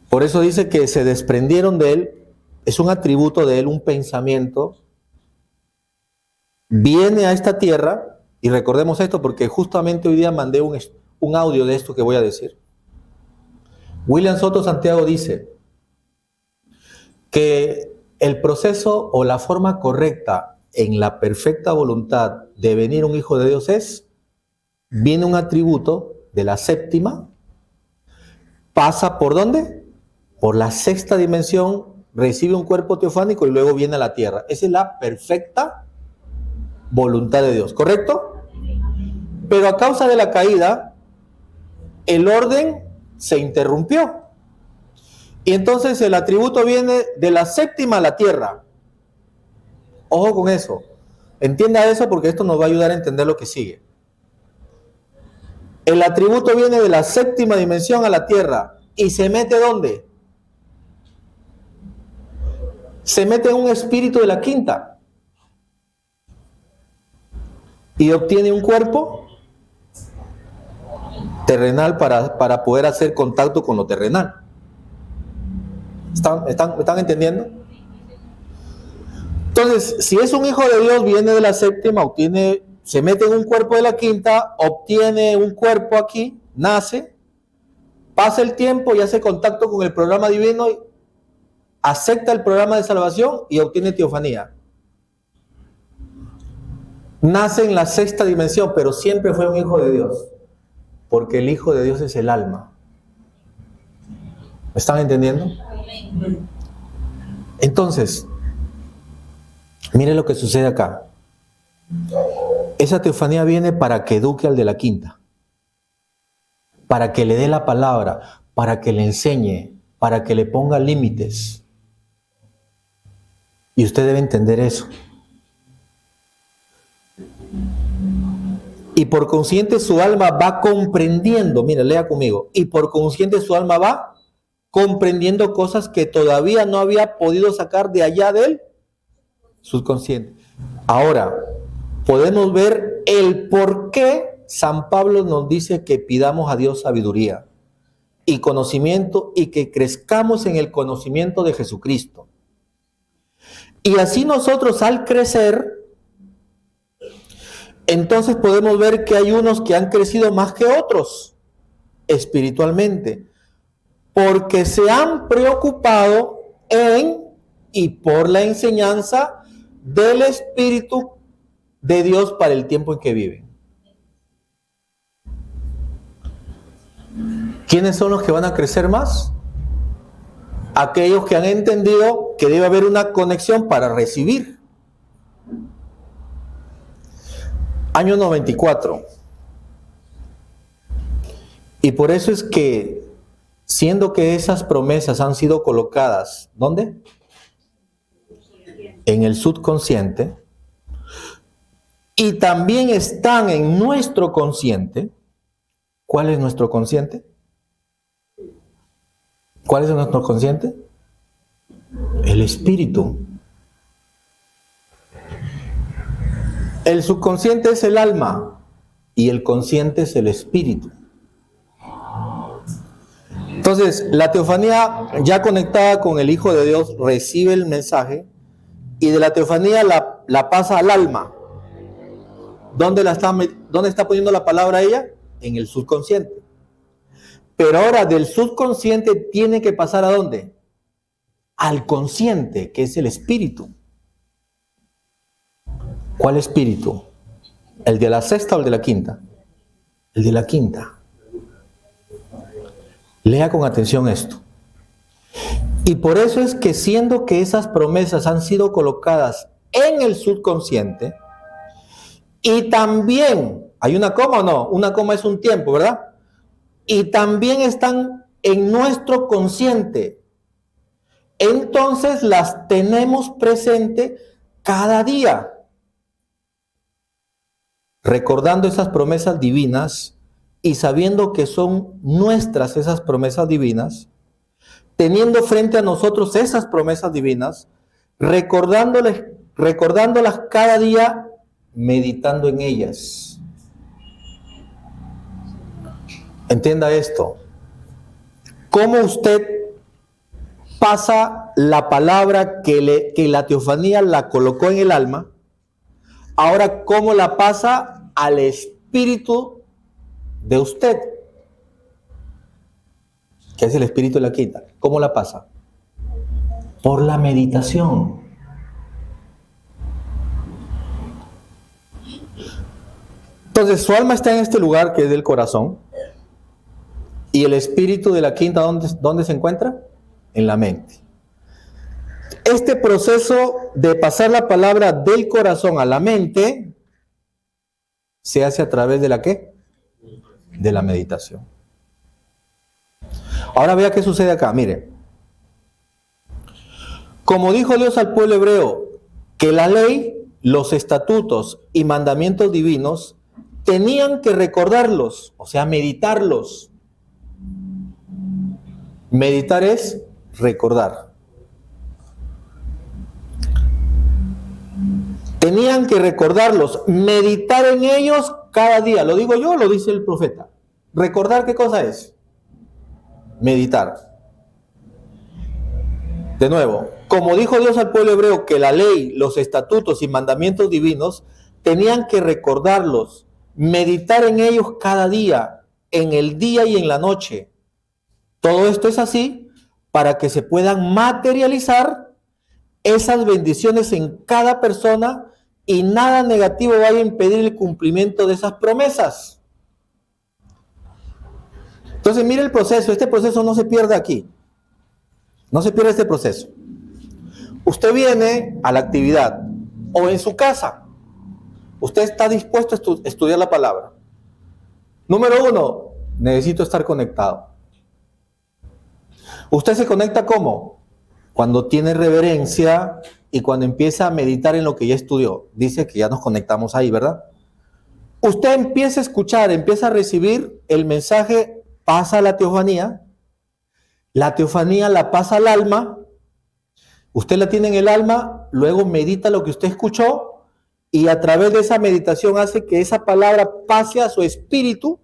Por eso dice que se desprendieron de Él. Es un atributo de Él, un pensamiento. Viene a esta tierra, y recordemos esto porque justamente hoy día mandé un audio de esto que voy a decir. William Soto Santiago dice que el proceso o la forma correcta en la perfecta voluntad de venir un hijo de Dios es, viene un atributo de la séptima, pasa ¿por dónde? Por la sexta dimensión, recibe un cuerpo teofánico y luego viene a la tierra. Esa es la perfecta voluntad de Dios, ¿correcto? Pero a causa de la caída, el orden se interrumpió. Y entonces el atributo viene de la séptima a la tierra. Ojo con eso. Entienda eso porque esto nos va a ayudar a entender lo que sigue. El atributo viene de la séptima dimensión a la tierra. ¿Y se mete dónde? Se mete en un espíritu de la quinta. Y obtiene un cuerpo terrenal para poder hacer contacto con lo terrenal. ¿Me están entendiendo? Entonces, si es un hijo de Dios, viene de la séptima, se mete en un cuerpo de la quinta, obtiene un cuerpo aquí, nace, pasa el tiempo y hace contacto con el programa divino, acepta el programa de salvación y obtiene teofanía. Nace en la sexta dimensión, pero siempre fue un hijo de Dios, porque el hijo de Dios es el alma. ¿Me están entendiendo? Entonces, mire lo que sucede acá. Esa teofanía viene para que eduque al de la quinta, para que le dé la palabra, para que le enseñe, para que le ponga límites. Y usted debe entender eso. Y por consciente su alma va comprendiendo, mire, lea conmigo, y por consciente su alma va comprendiendo cosas que todavía no había podido sacar de allá del subconsciente. Ahora, podemos ver el por qué San Pablo nos dice que pidamos a Dios sabiduría y conocimiento y que crezcamos en el conocimiento de Jesucristo. Y así nosotros al crecer, entonces podemos ver que hay unos que han crecido más que otros espiritualmente, porque se han preocupado en y por la enseñanza del Espíritu de Dios para el tiempo en que viven. ¿Quiénes son los que van a crecer más? Aquellos que han entendido que debe haber una conexión para recibir. Año 94. Y por eso es que, siendo que esas promesas han sido colocadas, ¿dónde? En el subconsciente, y también están en nuestro consciente. ¿Cuál es nuestro consciente? ¿Cuál es nuestro consciente? El espíritu. El subconsciente es el alma y el consciente es el espíritu. Entonces, la teofanía ya conectada con el Hijo de Dios recibe el mensaje y de la teofanía la pasa al alma. ¿Dónde está poniendo la palabra ella? En el subconsciente. Pero ahora del subconsciente tiene que pasar ¿a dónde? Al consciente, que es el espíritu. ¿Cuál espíritu? ¿El de la sexta o el de la quinta? El de la quinta. Lea con atención esto. Y por eso es que siendo que esas promesas han sido colocadas en el subconsciente y también ¿Hay una coma o no? Una coma es un tiempo, ¿verdad? Y también están en nuestro consciente. Entonces las tenemos presente cada día, recordando esas promesas divinas y sabiendo que son nuestras esas promesas divinas, teniendo frente a nosotros esas promesas divinas, recordándolas cada día, meditando en ellas. Entienda esto. ¿Cómo usted pasa la palabra que la teofanía la colocó en el alma? Ahora, ¿cómo la pasa al espíritu de usted? Que es el espíritu de la quinta. ¿Cómo la pasa? Por la meditación. Entonces, su alma está en este lugar que es del corazón. ¿Y el espíritu de la quinta dónde se encuentra? En la mente. Este proceso de pasar la palabra del corazón a la mente se hace a través de la ¿qué? De la meditación. Ahora vea qué sucede acá, mire. Como dijo Dios al pueblo hebreo, que la ley, los estatutos y mandamientos divinos tenían que recordarlos, o sea, meditarlos. Meditar es recordar. Tenían que recordarlos, meditar en ellos cada día. ¿Lo digo yo o lo dice el profeta? ¿Recordar qué cosa es? Meditar. De nuevo, como dijo Dios al pueblo hebreo que la ley, los estatutos y mandamientos divinos tenían que recordarlos, meditar en ellos cada día, en el día y en la noche. Todo esto es así para que se puedan materializar esas bendiciones en cada persona y nada negativo vaya a impedir el cumplimiento de esas promesas. Entonces, mire el proceso. Este proceso no se pierde aquí. No se pierde este proceso. Usted viene a la actividad o en su casa. Usted está dispuesto a estudiar la palabra. Número 1, necesito estar conectado. ¿Usted se conecta cómo? Cuando tiene reverencia y cuando empieza a meditar en lo que ya estudió. Dice que ya nos conectamos ahí, ¿verdad? Usted empieza a escuchar, empieza a recibir el mensaje, pasa a la teofanía la pasa al alma, usted la tiene en el alma, luego medita lo que usted escuchó y a través de esa meditación hace que esa palabra pase a su espíritu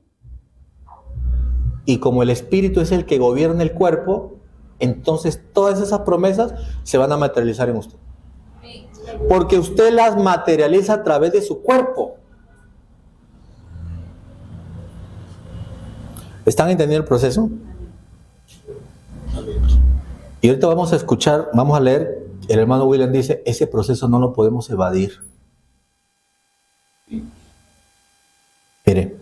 y como el espíritu es el que gobierna el cuerpo, entonces todas esas promesas se van a materializar en usted. Porque usted las materializa a través de su cuerpo. ¿Están entendiendo el proceso? Y ahorita vamos a escuchar, vamos a leer, el hermano William dice, ese proceso no lo podemos evadir. Mire,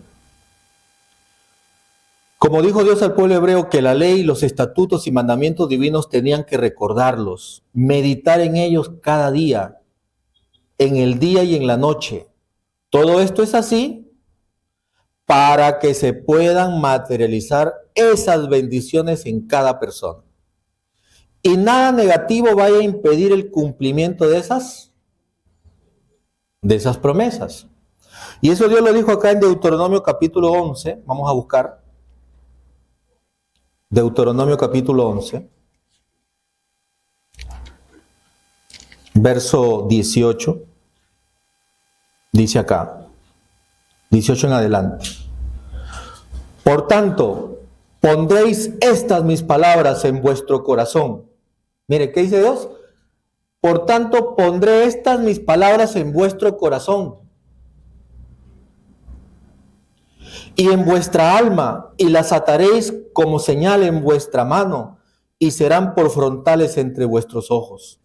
como dijo Dios al pueblo hebreo que la ley, los estatutos y mandamientos divinos tenían que recordarlos, meditar en ellos cada día, en el día y en la noche. Todo esto es así para que se puedan materializar esas bendiciones en cada persona. Y nada negativo vaya a impedir el cumplimiento de esas promesas. Y eso Dios lo dijo acá en Deuteronomio capítulo 11. Vamos a buscar Deuteronomio capítulo 11, verso 18. Dice acá, 18 en adelante. Por tanto, pondréis estas mis palabras en vuestro corazón. Mire, ¿qué dice Dios? Por tanto, pondré estas mis palabras en vuestro corazón y en vuestra alma, y las ataréis como señal en vuestra mano, y serán por frontales entre vuestros ojos.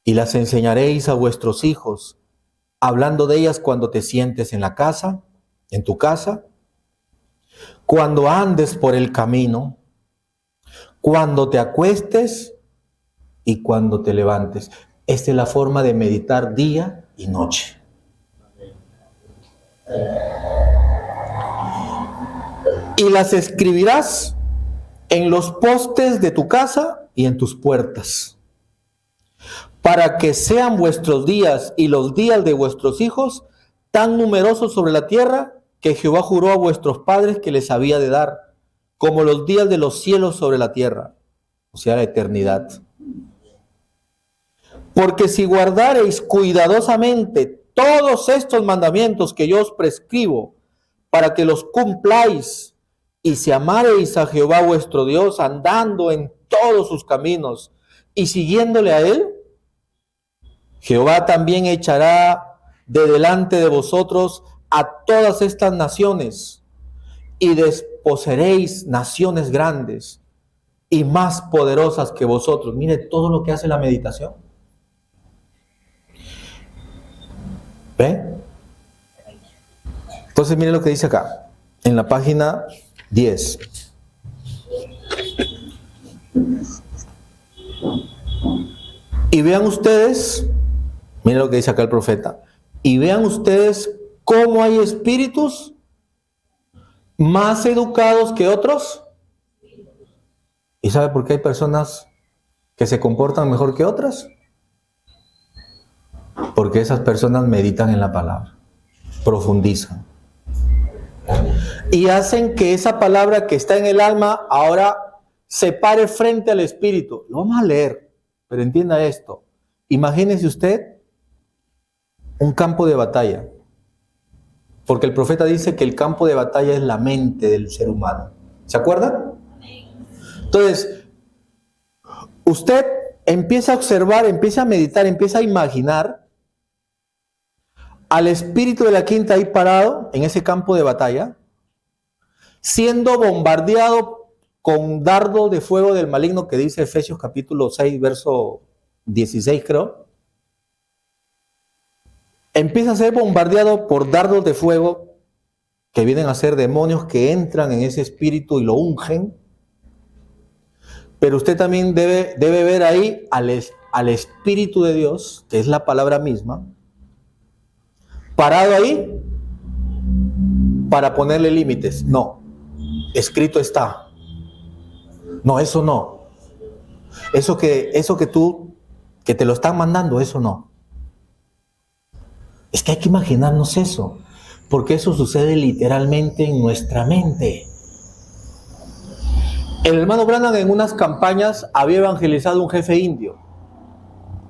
Y las enseñaréis a vuestros hijos, hablando de ellas cuando te sientes en la casa, en tu casa, cuando andes por el camino, cuando te acuestes y cuando te levantes. Esta es la forma de meditar día y noche. Y las escribirás en los postes de tu casa y en tus puertas, para que sean vuestros días y los días de vuestros hijos tan numerosos sobre la tierra que Jehová juró a vuestros padres que les había de dar, como los días de los cielos sobre la tierra, o sea, la eternidad. Porque si guardareis cuidadosamente todos estos mandamientos que yo os prescribo, para que los cumpláis, y si amareis a Jehová vuestro Dios, andando en todos sus caminos y siguiéndole a él, Jehová también echará de delante de vosotros a todas estas naciones, y desposeeréis naciones grandes y más poderosas que vosotros. Mire todo lo que hace la meditación. ¿Ve? Entonces mire lo que dice acá, en la página 10. Y vean ustedes, miren lo que dice acá el profeta, y vean ustedes cómo hay espíritus más educados que otros. ¿Y sabe por qué hay personas que se comportan mejor que otras? Porque esas personas meditan en la palabra, profundizan. Y hacen que esa palabra que está en el alma ahora se pare frente al espíritu. Lo vamos a leer, pero entienda esto. Imagínese usted un campo de batalla. Porque el profeta dice que el campo de batalla es la mente del ser humano. ¿Se acuerdan? Entonces, usted empieza a observar, empieza a meditar, empieza a imaginar al espíritu de la quinta ahí parado en ese campo de batalla, siendo bombardeado con dardo de fuego del maligno, que dice Efesios capítulo 6, verso 16, creo. Empieza a ser bombardeado por dardos de fuego que vienen a ser demonios que entran en ese espíritu y lo ungen. Pero usted también debe ver ahí al Espíritu de Dios, que es la palabra misma, parado ahí para ponerle límites. No, escrito está. No, eso no. Eso que te lo están mandando, eso no. Es que hay que imaginarnos eso, porque eso sucede literalmente en nuestra mente. El hermano Branham en unas campañas había evangelizado a un jefe indio.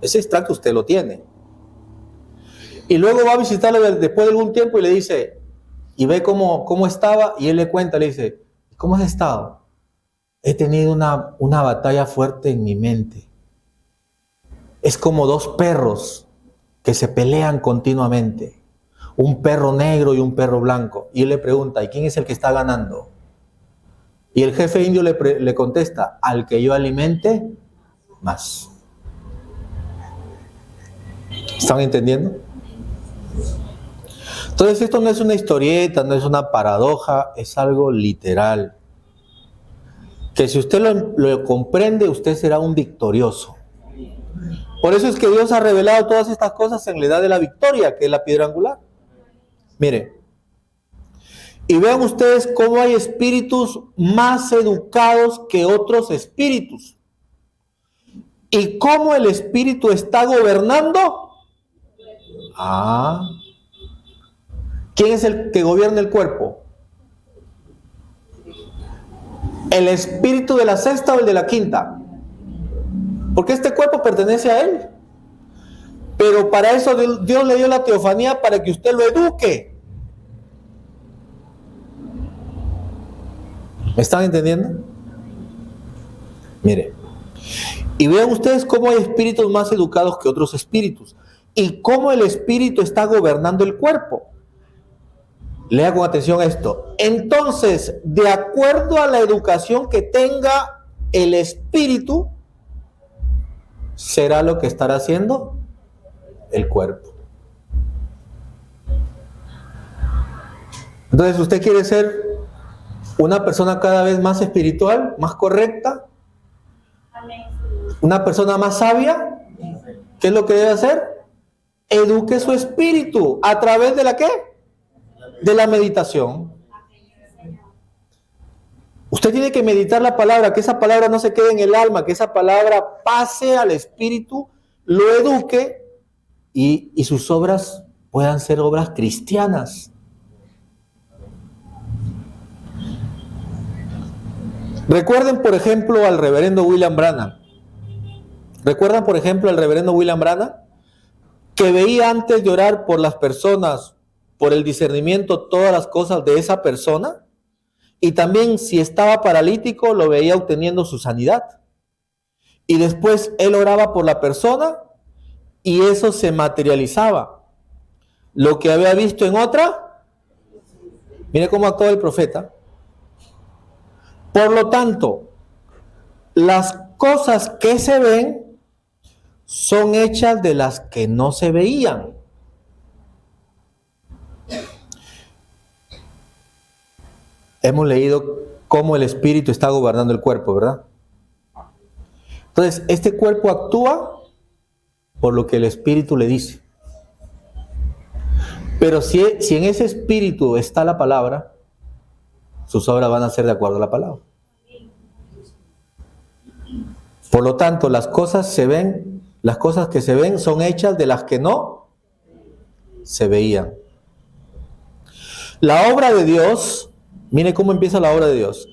Ese extracto usted lo tiene. Y luego va a visitarlo después de algún tiempo y le dice, y ve cómo estaba, y él le cuenta, le dice, ¿cómo has estado? He tenido una batalla fuerte en mi mente. Es como dos perros que se pelean continuamente. Un perro negro y un perro blanco. Y él le pregunta, ¿y quién es el que está ganando? Y el jefe indio le contesta, al que yo alimente, más. ¿Están entendiendo? Entonces esto no es una historieta, no es una paradoja, es algo literal. Que si usted lo comprende, usted será un victorioso. Por eso es que Dios ha revelado todas estas cosas en la edad de la victoria, que es la piedra angular. Mire, y vean ustedes cómo hay espíritus más educados que otros espíritus. ¿Y cómo el espíritu está gobernando? ¿Quién es el que gobierna el cuerpo? ¿El espíritu de la sexta o el de la quinta? Porque este cuerpo pertenece a él. Pero para eso Dios le dio la teofanía para que usted lo eduque. ¿Me están entendiendo? Mire. Y vean ustedes cómo hay espíritus más educados que otros espíritus. Y cómo el espíritu está gobernando el cuerpo. Lea con atención esto. Entonces, de acuerdo a la educación que tenga el espíritu, será lo que estará haciendo el cuerpo. Entonces, ¿usted quiere ser una persona cada vez más espiritual, más correcta? ¿Una persona más sabia? ¿Qué es lo que debe hacer? Eduque su espíritu. ¿A través de la qué? De la meditación. Usted tiene que meditar la palabra, que esa palabra no se quede en el alma, que esa palabra pase al espíritu, lo eduque y sus obras puedan ser obras cristianas. Recuerden, por ejemplo, al reverendo William Branham. ¿Recuerdan, por ejemplo, al reverendo William Branham? Que veía antes de orar por las personas, por el discernimiento, todas las cosas de esa persona. Y también si estaba paralítico, lo veía obteniendo su sanidad. Y después él oraba por la persona y eso se materializaba. Lo que había visto en otra, mire cómo actuó el profeta. Por lo tanto, las cosas que se ven son hechas de las que no se veían. Hemos leído cómo el espíritu está gobernando el cuerpo, ¿verdad? Entonces, este cuerpo actúa por lo que el espíritu le dice. Pero si en ese espíritu está la palabra, sus obras van a ser de acuerdo a la palabra. Por lo tanto, las cosas que se ven son hechas de las que no se veían. La obra de Dios, mire cómo empieza la obra de Dios.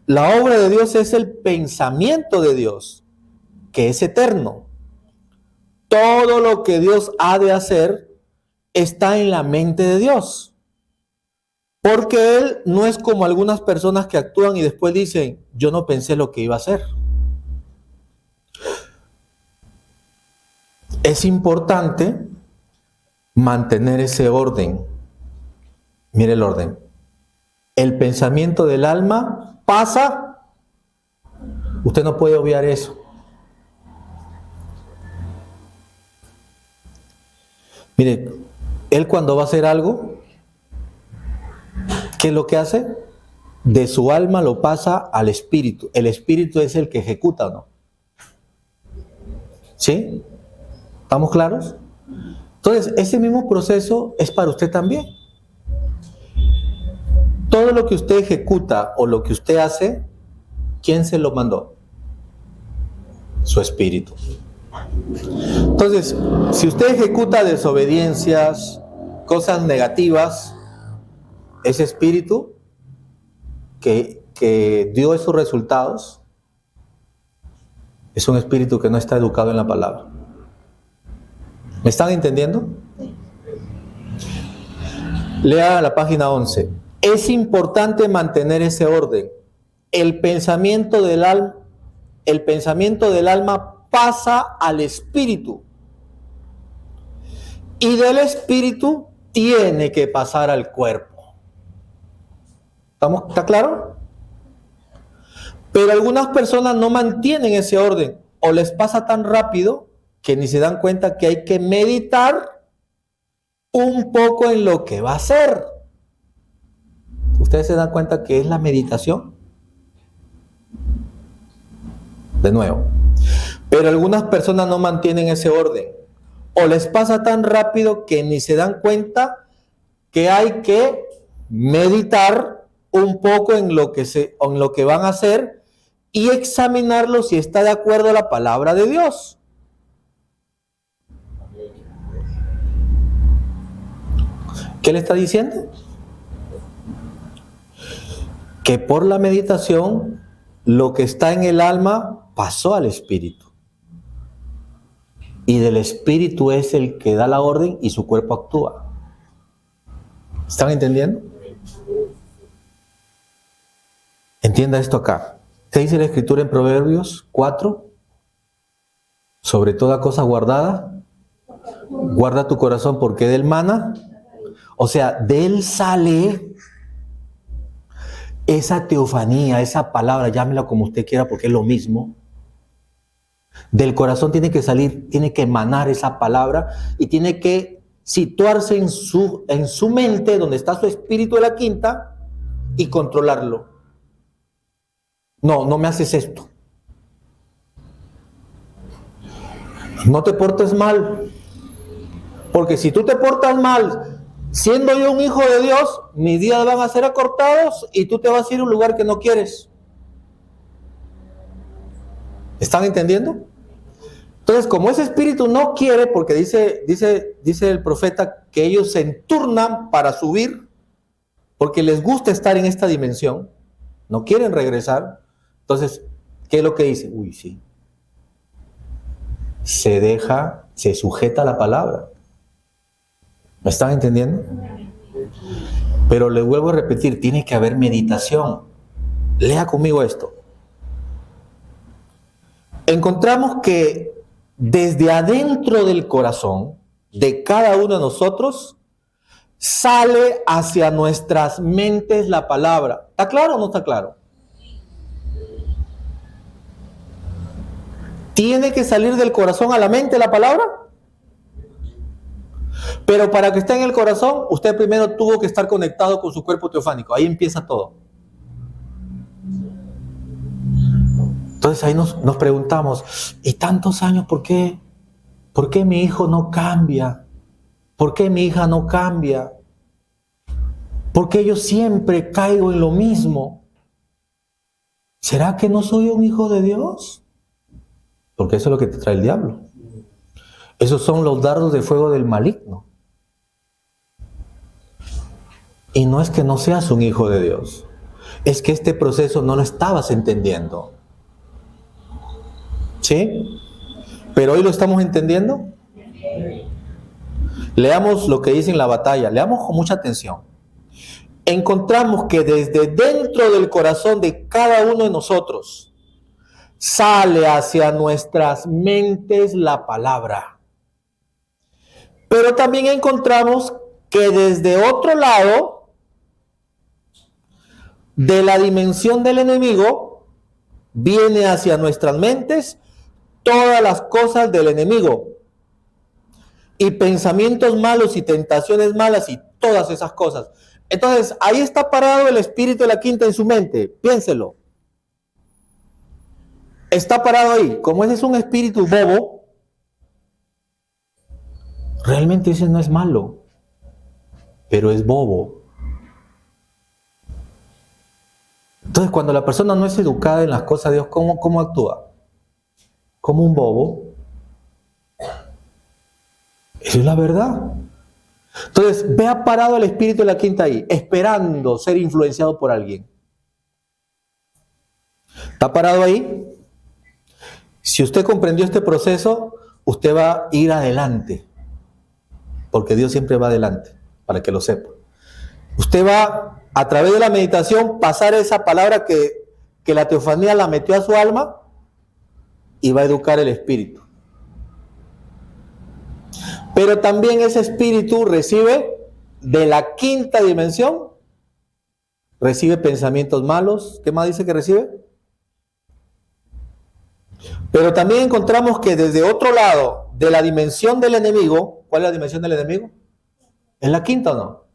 La obra de Dios es el pensamiento de Dios, que es eterno. Todo lo que Dios ha de hacer está en la mente de Dios. Porque Él no es como algunas personas que actúan y después dicen, yo no pensé lo que iba a hacer. Es importante mantener ese orden. Mire el orden. El pensamiento del alma pasa. Usted no puede obviar eso. Mire, él cuando va a hacer algo, ¿qué es lo que hace? De su alma lo pasa al espíritu. El espíritu es el que ejecuta, ¿no? ¿Sí? ¿Estamos claros? Entonces, ese mismo proceso es para usted también. Todo lo que usted ejecuta o lo que usted hace, ¿quién se lo mandó? Su espíritu. Entonces, si usted ejecuta desobediencias, cosas negativas, ese espíritu que dio esos resultados es un espíritu que no está educado en la palabra. ¿Me están entendiendo? Lea la página 11. Es importante mantener ese orden. El pensamiento del alma pasa al espíritu. Y del espíritu tiene que pasar al cuerpo. ¿Está claro? Pero algunas personas no mantienen ese orden o les pasa tan rápido que ni se dan cuenta que hay que meditar un poco en lo que va a hacer. ¿Ustedes se dan cuenta que es la meditación? De nuevo. Pero algunas personas no mantienen ese orden. O les pasa tan rápido que ni se dan cuenta que hay que meditar un poco en lo que van a hacer y examinarlo si está de acuerdo a la palabra de Dios. ¿Qué le está diciendo? Que por la meditación lo que está en el alma pasó al espíritu. Y del espíritu es el que da la orden y su cuerpo actúa. ¿Están entendiendo? Entienda esto acá. ¿Qué dice la Escritura en Proverbios 4? Sobre toda cosa guardada, guarda tu corazón porque de él mana. O sea, de él sale esa teofanía, esa palabra, llámela como usted quiera porque es lo mismo. Del corazón tiene que salir, tiene que emanar esa palabra y tiene que situarse en su mente, donde está su espíritu de la quinta, y controlarlo. No me haces esto. No te portes mal. Porque si tú te portas mal, Siendo yo un hijo de Dios, mis días van a ser acortados y tú te vas a ir a un lugar que no quieres. ¿Están entendiendo? Entonces, como ese espíritu no quiere, porque dice el profeta que ellos se enturnan para subir, porque les gusta estar en esta dimensión, no quieren regresar. Entonces, ¿qué es lo que dice? Uy, sí. Se sujeta a la palabra. ¿Me están entendiendo? Pero les vuelvo a repetir, tiene que haber meditación. Lea conmigo esto. Encontramos que desde adentro del corazón de cada uno de nosotros sale hacia nuestras mentes la palabra. ¿Está claro o no está claro? ¿Tiene que salir del corazón a la mente la palabra? Pero para que esté en el corazón, usted primero tuvo que estar conectado con su cuerpo teofánico. Ahí empieza todo. Entonces ahí nos preguntamos, ¿y tantos años por qué? ¿Por qué mi hijo no cambia? ¿Por qué mi hija no cambia? ¿Por qué yo siempre caigo en lo mismo? ¿Será que no soy un hijo de Dios? Porque eso es lo que te trae el diablo. Esos son los dardos de fuego del maligno. Y no es que no seas un hijo de Dios, es que este proceso no lo estabas entendiendo. ¿Sí? ¿Pero hoy lo estamos entendiendo? Leamos lo que dice en la batalla, leamos con mucha atención. Encontramos que desde dentro del corazón de cada uno de nosotros sale hacia nuestras mentes la palabra. Pero también encontramos que desde otro lado de la dimensión del enemigo viene hacia nuestras mentes todas las cosas del enemigo y pensamientos malos y tentaciones malas y todas esas cosas. Entonces, ahí está parado el espíritu de la quinta en su mente. Piénselo. Está parado ahí. Como ese es un espíritu bobo, realmente ese no es malo, pero es bobo. Entonces, cuando la persona no es educada en las cosas de Dios, ¿cómo actúa? Como un bobo. Eso es la verdad. Entonces, vea parado el espíritu de la quinta ahí, esperando ser influenciado por alguien. ¿Está parado ahí? Si usted comprendió este proceso, usted va a ir adelante. Porque Dios siempre va adelante, para que lo sepa. Usted va, a través de la meditación, pasar esa palabra que la teofanía la metió a su alma y va a educar el espíritu. Pero también ese espíritu recibe de la quinta dimensión, recibe pensamientos malos. ¿Qué más dice que recibe? Pero también encontramos que desde otro lado de la dimensión del enemigo, ¿cuál es la dimensión del enemigo? ¿Es la quinta o no?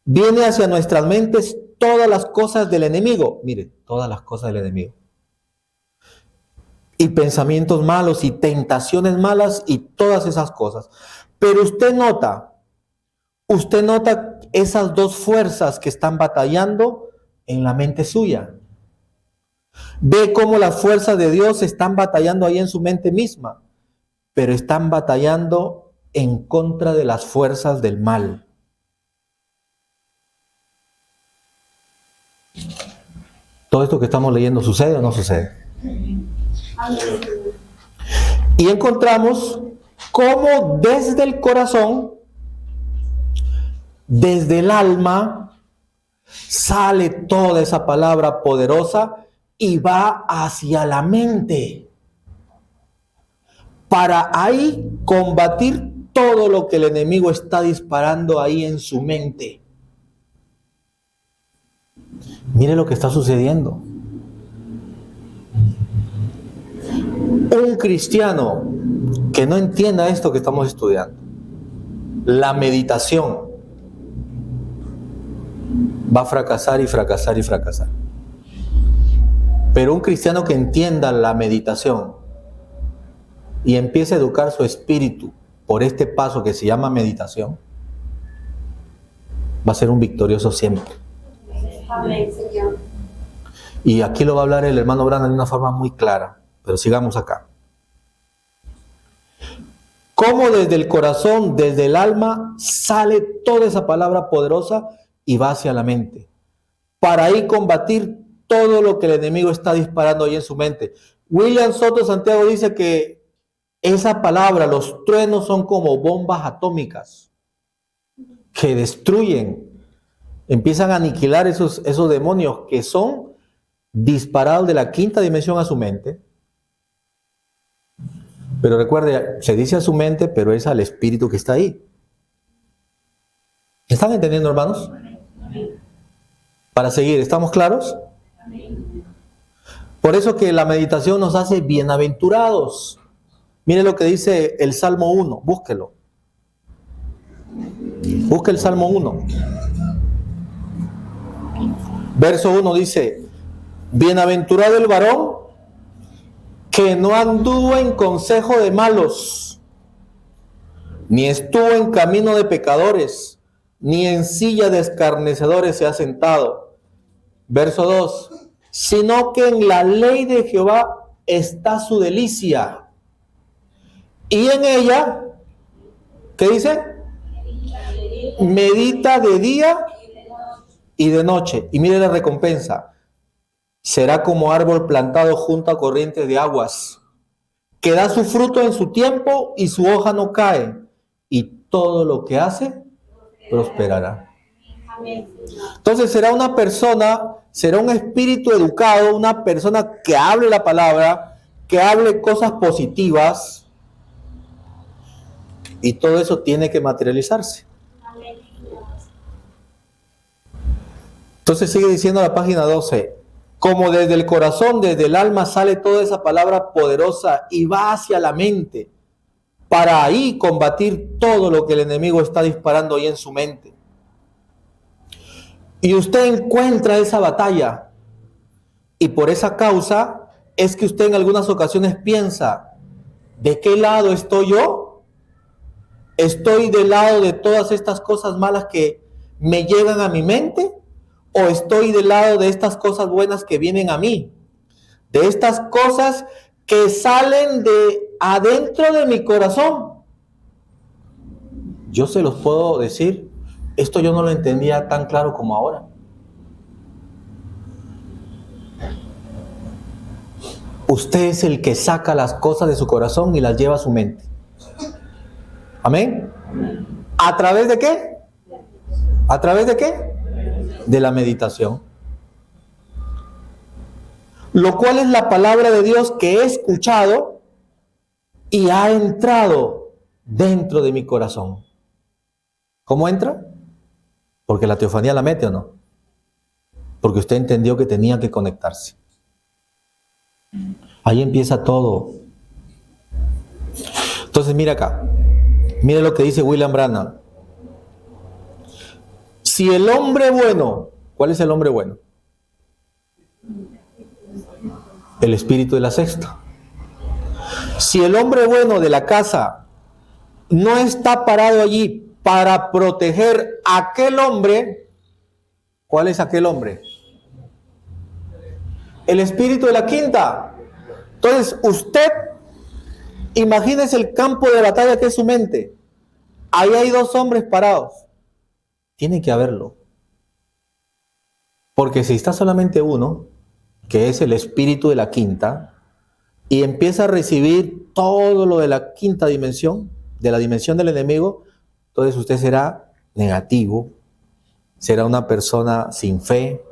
Viene hacia nuestras mentes todas las cosas del enemigo. Mire, todas las cosas del enemigo. Y pensamientos malos y tentaciones malas y todas esas cosas. Pero usted nota esas dos fuerzas que están batallando en la mente suya. Ve cómo las fuerzas de Dios están batallando ahí en su mente misma, pero están batallando en contra de las fuerzas del mal. ¿Todo esto que estamos leyendo sucede o no sucede? Y encontramos cómo desde el corazón, desde el alma, sale toda esa palabra poderosa y va hacia la mente para ahí combatir todo lo que el enemigo está disparando ahí en su mente. Mire lo que está sucediendo. Un cristiano que no entienda esto que estamos estudiando, la meditación, va a fracasar y fracasar y fracasar. Pero un cristiano que entienda la meditación y empiece a educar su espíritu por este paso que se llama meditación, va a ser un victorioso siempre. Amén, Señor. Y aquí lo va a hablar el hermano Branham de una forma muy clara, pero sigamos acá. Cómo desde el corazón, desde el alma, sale toda esa palabra poderosa y va hacia la mente, para ahí combatir todo lo que el enemigo está disparando ahí en su mente. William Soto Santiago dice que esa palabra, los truenos, son como bombas atómicas que destruyen, empiezan a aniquilar esos demonios que son disparados de la quinta dimensión a su mente. Pero recuerde, se dice a su mente, pero es al espíritu que está ahí. ¿Están entendiendo, hermanos? Para seguir, ¿estamos claros? Por eso que la meditación nos hace bienaventurados. Mire lo que dice el Salmo 1, búsquelo. Busque el Salmo 1. Verso 1 dice: bienaventurado el varón que no anduvo en consejo de malos, ni estuvo en camino de pecadores, ni en silla de escarnecedores se ha sentado. Verso 2, sino que en la ley de Jehová está su delicia, y en ella, ¿qué dice? Medita de día y de noche. Y mire la recompensa: será como árbol plantado junto a corrientes de aguas, que da su fruto en su tiempo y su hoja no cae, y todo lo que hace prosperará. Entonces será una persona, será un espíritu educado, una persona que hable la palabra, que hable cosas positivas, y todo eso tiene que materializarse. Entonces sigue diciendo la página 12: como desde el corazón, desde el alma sale toda esa palabra poderosa y va hacia la mente, para ahí combatir todo lo que el enemigo está disparando ahí en su mente. Y usted encuentra esa batalla, y por esa causa es que usted en algunas ocasiones piensa: ¿de qué lado estoy yo? ¿Estoy del lado de todas estas cosas malas que me llegan a mi mente? ¿O estoy del lado de estas cosas buenas que vienen a mí? De estas cosas que salen de adentro de mi corazón. Yo se los puedo decir, esto yo no lo entendía tan claro como ahora. Usted es el que saca las cosas de su corazón y las lleva a su mente. ¿Amén? ¿A través de qué? ¿A través de qué? De la meditación. Lo cual es la palabra de Dios que he escuchado y ha entrado dentro de mi corazón. ¿Cómo entra? Porque la teofanía la mete, ¿o no? Porque usted entendió que tenía que conectarse. Ahí empieza todo. Entonces mira acá. Mire lo que dice William Branham. Si el hombre bueno, ¿cuál es el hombre bueno? El espíritu de la sexta. Si el hombre bueno de la casa no está parado allí para proteger a aquel hombre, ¿cuál es aquel hombre? El espíritu de la quinta. Entonces usted, imagínese el campo de batalla que es su mente. Ahí hay dos hombres parados. Tiene que haberlo. Porque si está solamente uno, que es el espíritu de la quinta, y empieza a recibir todo lo de la quinta dimensión, de la dimensión del enemigo, entonces usted será negativo, será una persona sin fe,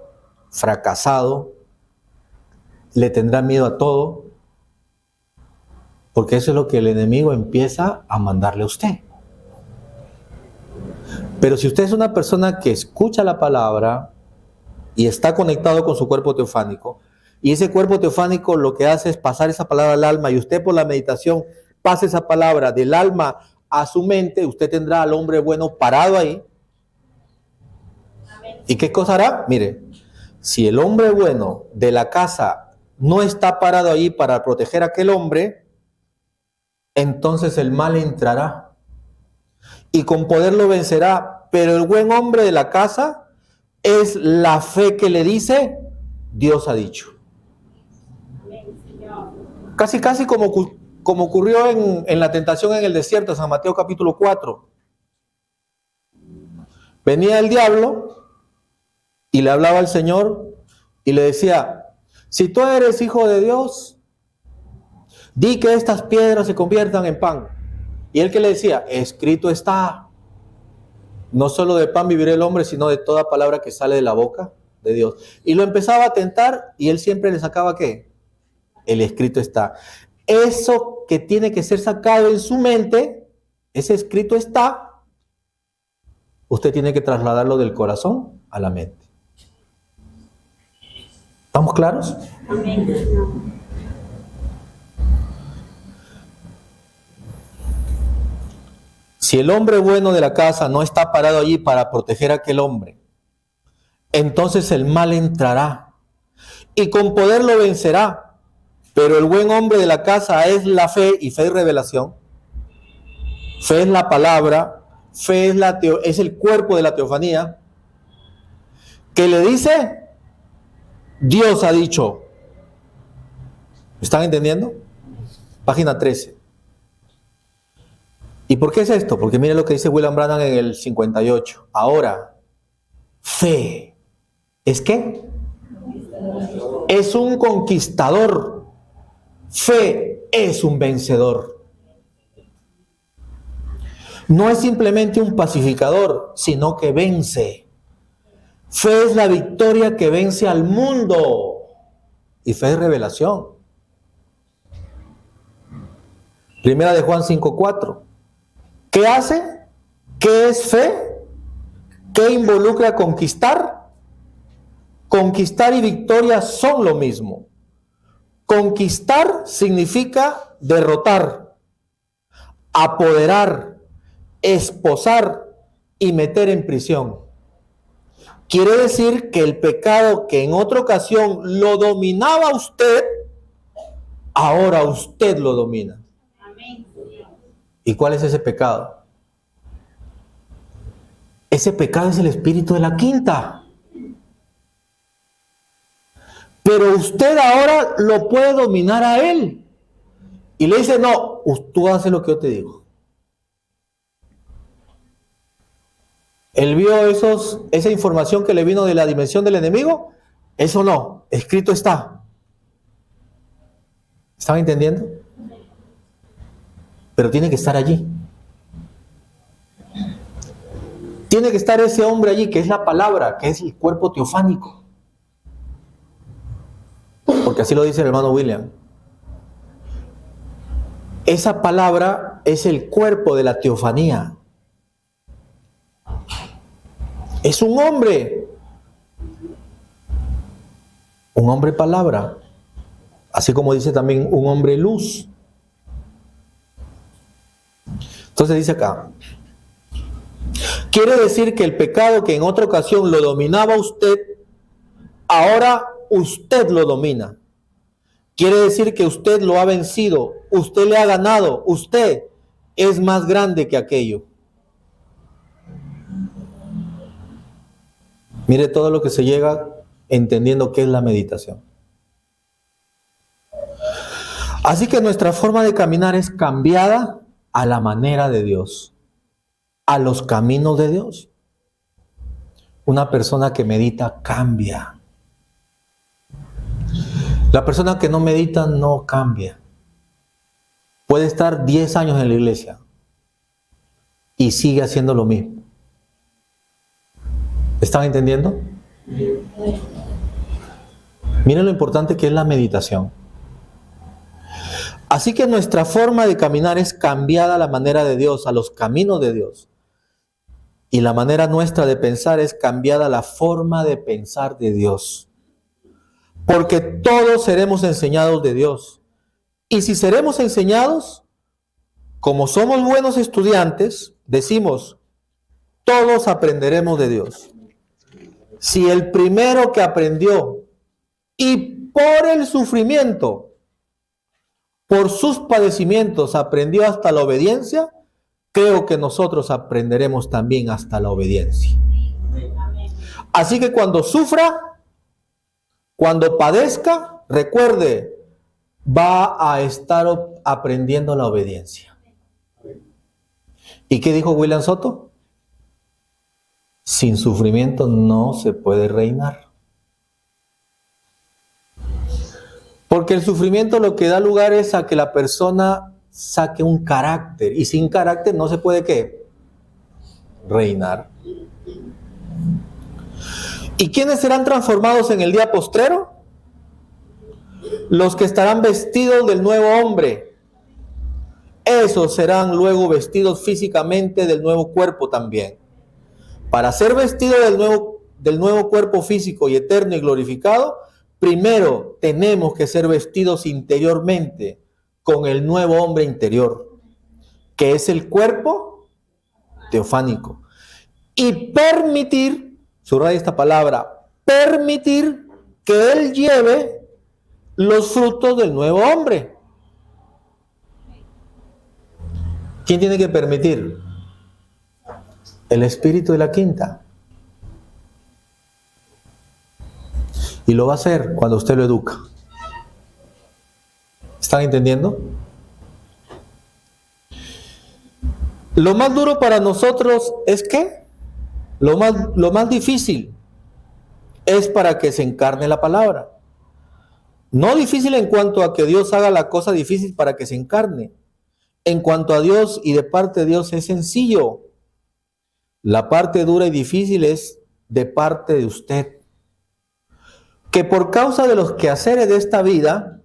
fracasado, le tendrá miedo a todo, porque eso es lo que el enemigo empieza a mandarle a usted. Pero si usted es una persona que escucha la palabra y está conectado con su cuerpo teofánico, y ese cuerpo teofánico lo que hace es pasar esa palabra al alma, y usted por la meditación pasa esa palabra del alma a su mente, usted tendrá al hombre bueno parado ahí. ¿Y qué cosa hará? Mire, si el hombre bueno de la casa no está parado ahí para proteger a aquel hombre, entonces el mal entrará y con poder lo vencerá, pero el buen hombre de la casa es la fe que le dice, Dios ha dicho. Casi como ocurrió en la tentación en el desierto, San Mateo capítulo 4. Venía el diablo y le hablaba al Señor y le decía, si tú eres hijo de Dios, di que estas piedras se conviertan en pan. Y él que le decía, escrito está, no solo de pan vivirá el hombre, sino de toda palabra que sale de la boca de Dios. Y lo empezaba a tentar y él siempre le sacaba ¿qué? El escrito está. Eso que tiene que ser sacado en su mente, ese escrito está, usted tiene que trasladarlo del corazón a la mente. ¿Estamos claros? Amén, Señor. Si el hombre bueno de la casa no está parado allí para proteger a aquel hombre, entonces el mal entrará y con poder lo vencerá. Pero el buen hombre de la casa es la fe, y fe es revelación. Fe es la palabra, fe es el cuerpo de la teofanía, que le dice, Dios ha dicho. ¿Están entendiendo? Página 13. ¿Y por qué es esto? Porque mire lo que dice William Branham en el 58. Ahora, fe, ¿es qué? Es un conquistador. Fe es un vencedor. No es simplemente un pacificador, sino que vence. Fe es la victoria que vence al mundo. Y fe es revelación. Primera de Juan 5:4. ¿Qué hace? ¿Qué es fe? ¿Qué involucra conquistar? Conquistar y victoria son lo mismo. Conquistar significa derrotar, apoderar, esposar y meter en prisión. Quiere decir que el pecado que en otra ocasión lo dominaba a usted, ahora usted lo domina. Amén, Señor. ¿Y cuál es ese pecado? Ese pecado es el espíritu de la quinta. Pero usted ahora lo puede dominar a él. Y le dice, no, tú haces lo que yo te digo. Él vio esa información que le vino de la dimensión del enemigo. Eso no, escrito está. ¿Están entendiendo? Pero tiene que estar allí. Tiene que estar ese hombre allí, que es la palabra, que es el cuerpo teofánico. Porque así lo dice el hermano William. Esa palabra es el cuerpo de la teofanía. Es un hombre palabra, así como dice también un hombre luz. Entonces dice acá, quiere decir que el pecado que en otra ocasión lo dominaba usted, ahora usted lo domina. Quiere decir que usted lo ha vencido, usted le ha ganado, usted es más grande que aquello. Mire todo lo que se llega entendiendo qué es la meditación. Así que nuestra forma de caminar es cambiada a la manera de Dios, a los caminos de Dios. Una persona que medita cambia. La persona que no medita no cambia. Puede estar 10 años en la iglesia y sigue haciendo lo mismo. ¿Están entendiendo? Miren lo importante que es la meditación. Así que nuestra forma de caminar es cambiada a la manera de Dios, a los caminos de Dios. Y la manera nuestra de pensar es cambiada a la forma de pensar de Dios. Porque todos seremos enseñados de Dios. Y si seremos enseñados, como somos buenos estudiantes, decimos, todos aprenderemos de Dios. Si el primero que aprendió y por el sufrimiento, por sus padecimientos, aprendió hasta la obediencia, creo que nosotros aprenderemos también hasta la obediencia. Así que cuando sufra, cuando padezca, recuerde, va a estar aprendiendo la obediencia. ¿Y qué dijo William Soto? Sin sufrimiento no se puede reinar. Porque el sufrimiento lo que da lugar es a que la persona saque un carácter. Y sin carácter no se puede, ¿qué? Reinar. ¿Y quiénes serán transformados en el día postrero? Los que estarán vestidos del nuevo hombre. Esos serán luego vestidos físicamente del nuevo cuerpo también. Para ser vestido del nuevo cuerpo físico y eterno y glorificado, primero tenemos que ser vestidos interiormente con el nuevo hombre interior, que es el cuerpo teofánico. Y permitir, subraya esta palabra, permitir que Él lleve los frutos del nuevo hombre. ¿Quién tiene que permitir? El espíritu de la quinta. Y lo va a hacer cuando usted lo educa. ¿Están entendiendo? Lo más duro para nosotros es que lo más difícil es para que se encarne la palabra. No difícil en cuanto a que Dios haga la cosa difícil para que se encarne. En cuanto a Dios y de parte de Dios es sencillo. La parte dura y difícil es de parte de usted. Que por causa de los quehaceres de esta vida,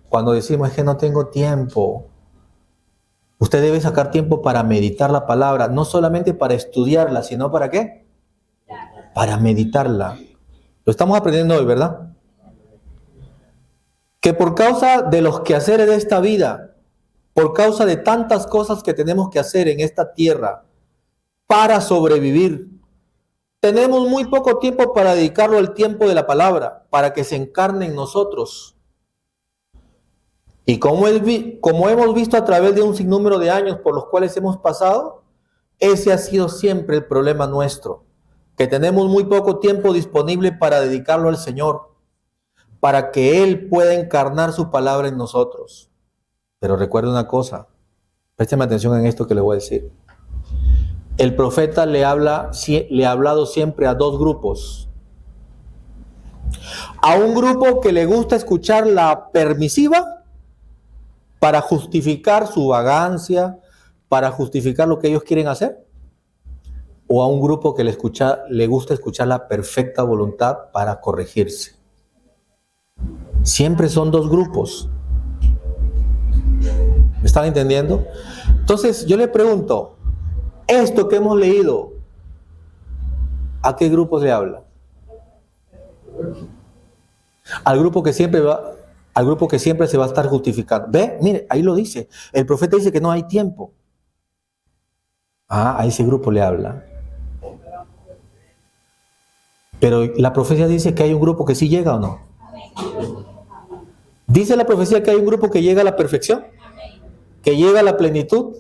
cuando decimos es que no tengo tiempo, usted debe sacar tiempo para meditar la palabra, no solamente para estudiarla, sino ¿para qué? Para meditarla. Lo estamos aprendiendo hoy, ¿verdad? Que por causa de los quehaceres de esta vida, por causa de tantas cosas que tenemos que hacer en esta tierra para sobrevivir, tenemos muy poco tiempo para dedicarlo al tiempo de la palabra, para que se encarne en nosotros. Y como hemos visto a través de un sinnúmero de años por los cuales hemos pasado, ese ha sido siempre el problema nuestro, que tenemos muy poco tiempo disponible para dedicarlo al Señor, para que Él pueda encarnar su palabra en nosotros. Pero recuerde una cosa, présteme atención en esto que le voy a decir. El profeta le ha hablado siempre a dos grupos. A un grupo que le gusta escuchar la permisiva para justificar su vagancia, para justificar lo que ellos quieren hacer. O a un grupo que le gusta escuchar la perfecta voluntad para corregirse. Siempre son dos grupos. ¿Me están entendiendo? Entonces yo le pregunto, esto que hemos leído, ¿a qué grupo se habla? Al grupo que siempre se va a estar justificando. ¿Ve? Mire, ahí lo dice. El profeta dice que no hay tiempo. A ese grupo le habla. Pero la profecía dice que hay un grupo que sí llega o no. ¿Dice la profecía que hay un grupo que llega a la perfección? ¿Que llega a la plenitud?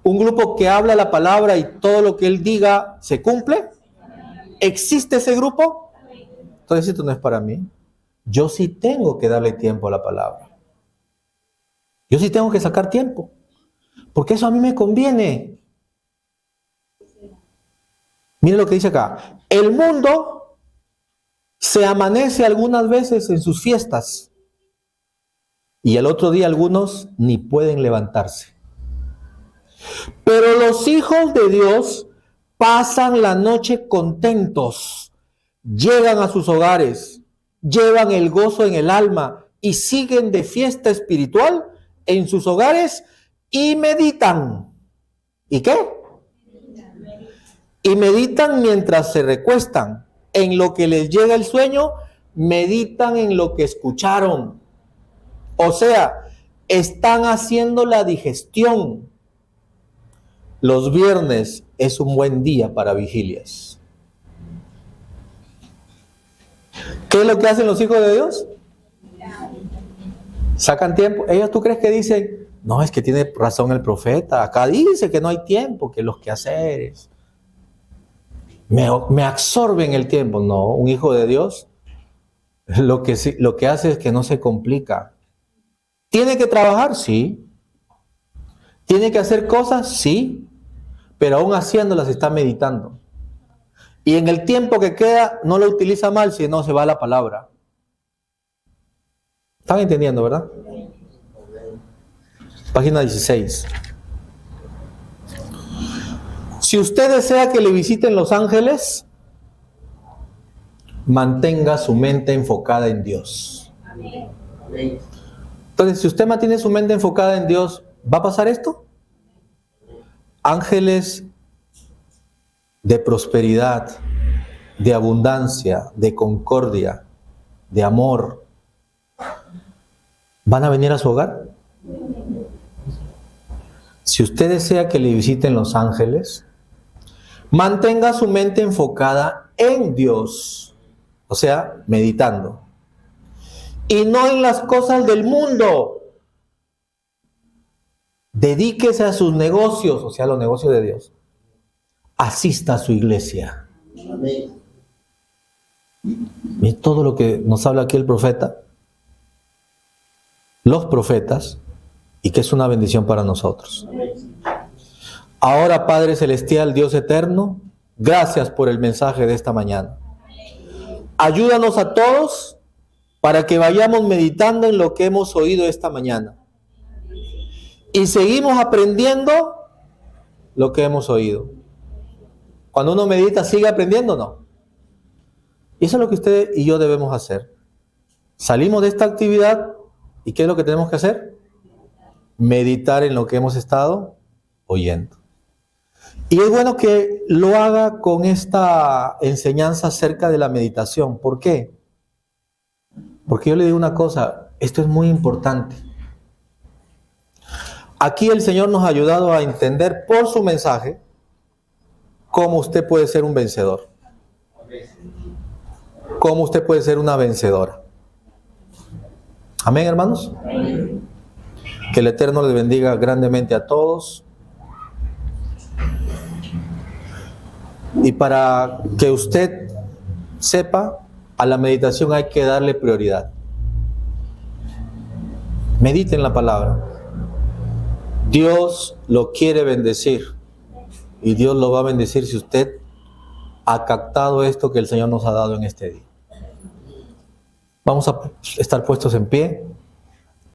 ¿Un grupo que habla la palabra y todo lo que él diga se cumple? ¿Existe ese grupo? Entonces esto no es para mí. Yo sí tengo que darle tiempo a la palabra. Yo sí tengo que sacar tiempo. Porque eso a mí me conviene. Mire lo que dice acá. El mundo se amanece algunas veces en sus fiestas. Y el otro día algunos ni pueden levantarse. Pero los hijos de Dios pasan la noche contentos, llegan a sus hogares, llevan el gozo en el alma y siguen de fiesta espiritual en sus hogares y meditan. ¿Y qué? Y meditan mientras se recuestan. En lo que les llega el sueño, meditan en lo que escucharon. O sea, están haciendo la digestión. Los viernes es un buen día para vigilias. ¿Qué es lo que hacen los hijos de Dios? Sacan tiempo. Ellos, ¿tú crees que dicen, No, es que tiene razón el profeta. Acá dice que no hay tiempo, que los quehaceres me absorben el tiempo. No, un hijo de Dios lo que hace es que no se complica. ¿Tiene que trabajar? Sí. ¿Tiene que hacer cosas? Sí. Pero aún haciéndolas está meditando. Y en el tiempo que queda no lo utiliza mal, sino se va a la palabra. ¿Están entendiendo, verdad? Página 16. Si usted desea que le visiten los ángeles, mantenga su mente enfocada en Dios. Entonces, si usted mantiene su mente enfocada en Dios, ¿va a pasar esto? Ángeles de prosperidad, de abundancia, de concordia, de amor, ¿van a venir a su hogar? Si usted desea que le visiten los ángeles, mantenga su mente enfocada en Dios, o sea, meditando, y no en las cosas del mundo. Dedíquese a sus negocios, o sea, los negocios de Dios. Asista a su iglesia. Amén. Y todo lo que nos habla aquí el profeta, los profetas, y que es una bendición para nosotros. Ahora, Padre Celestial, Dios Eterno, gracias por el mensaje de esta mañana. Ayúdanos a todos para que vayamos meditando en lo que hemos oído esta mañana. Y seguimos aprendiendo lo que hemos oído. Cuando uno medita, ¿sigue aprendiendo o no? Y eso es lo que usted y yo debemos hacer. Salimos de esta actividad y ¿qué es lo que tenemos que hacer? Meditar en lo que hemos estado oyendo. Y es bueno que lo haga con esta enseñanza acerca de la meditación. ¿Por qué? Porque yo le digo una cosa, esto es muy importante. Aquí el Señor nos ha ayudado a entender por su mensaje cómo usted puede ser un vencedor. Cómo usted puede ser una vencedora. Amén, hermanos. Amén. Que el Eterno les bendiga grandemente a todos. Y para que usted sepa, a la meditación hay que darle prioridad. Medite en la palabra. Dios lo quiere bendecir. Y Dios lo va a bendecir si usted ha captado esto que el Señor nos ha dado en este día. Vamos a estar puestos en pie.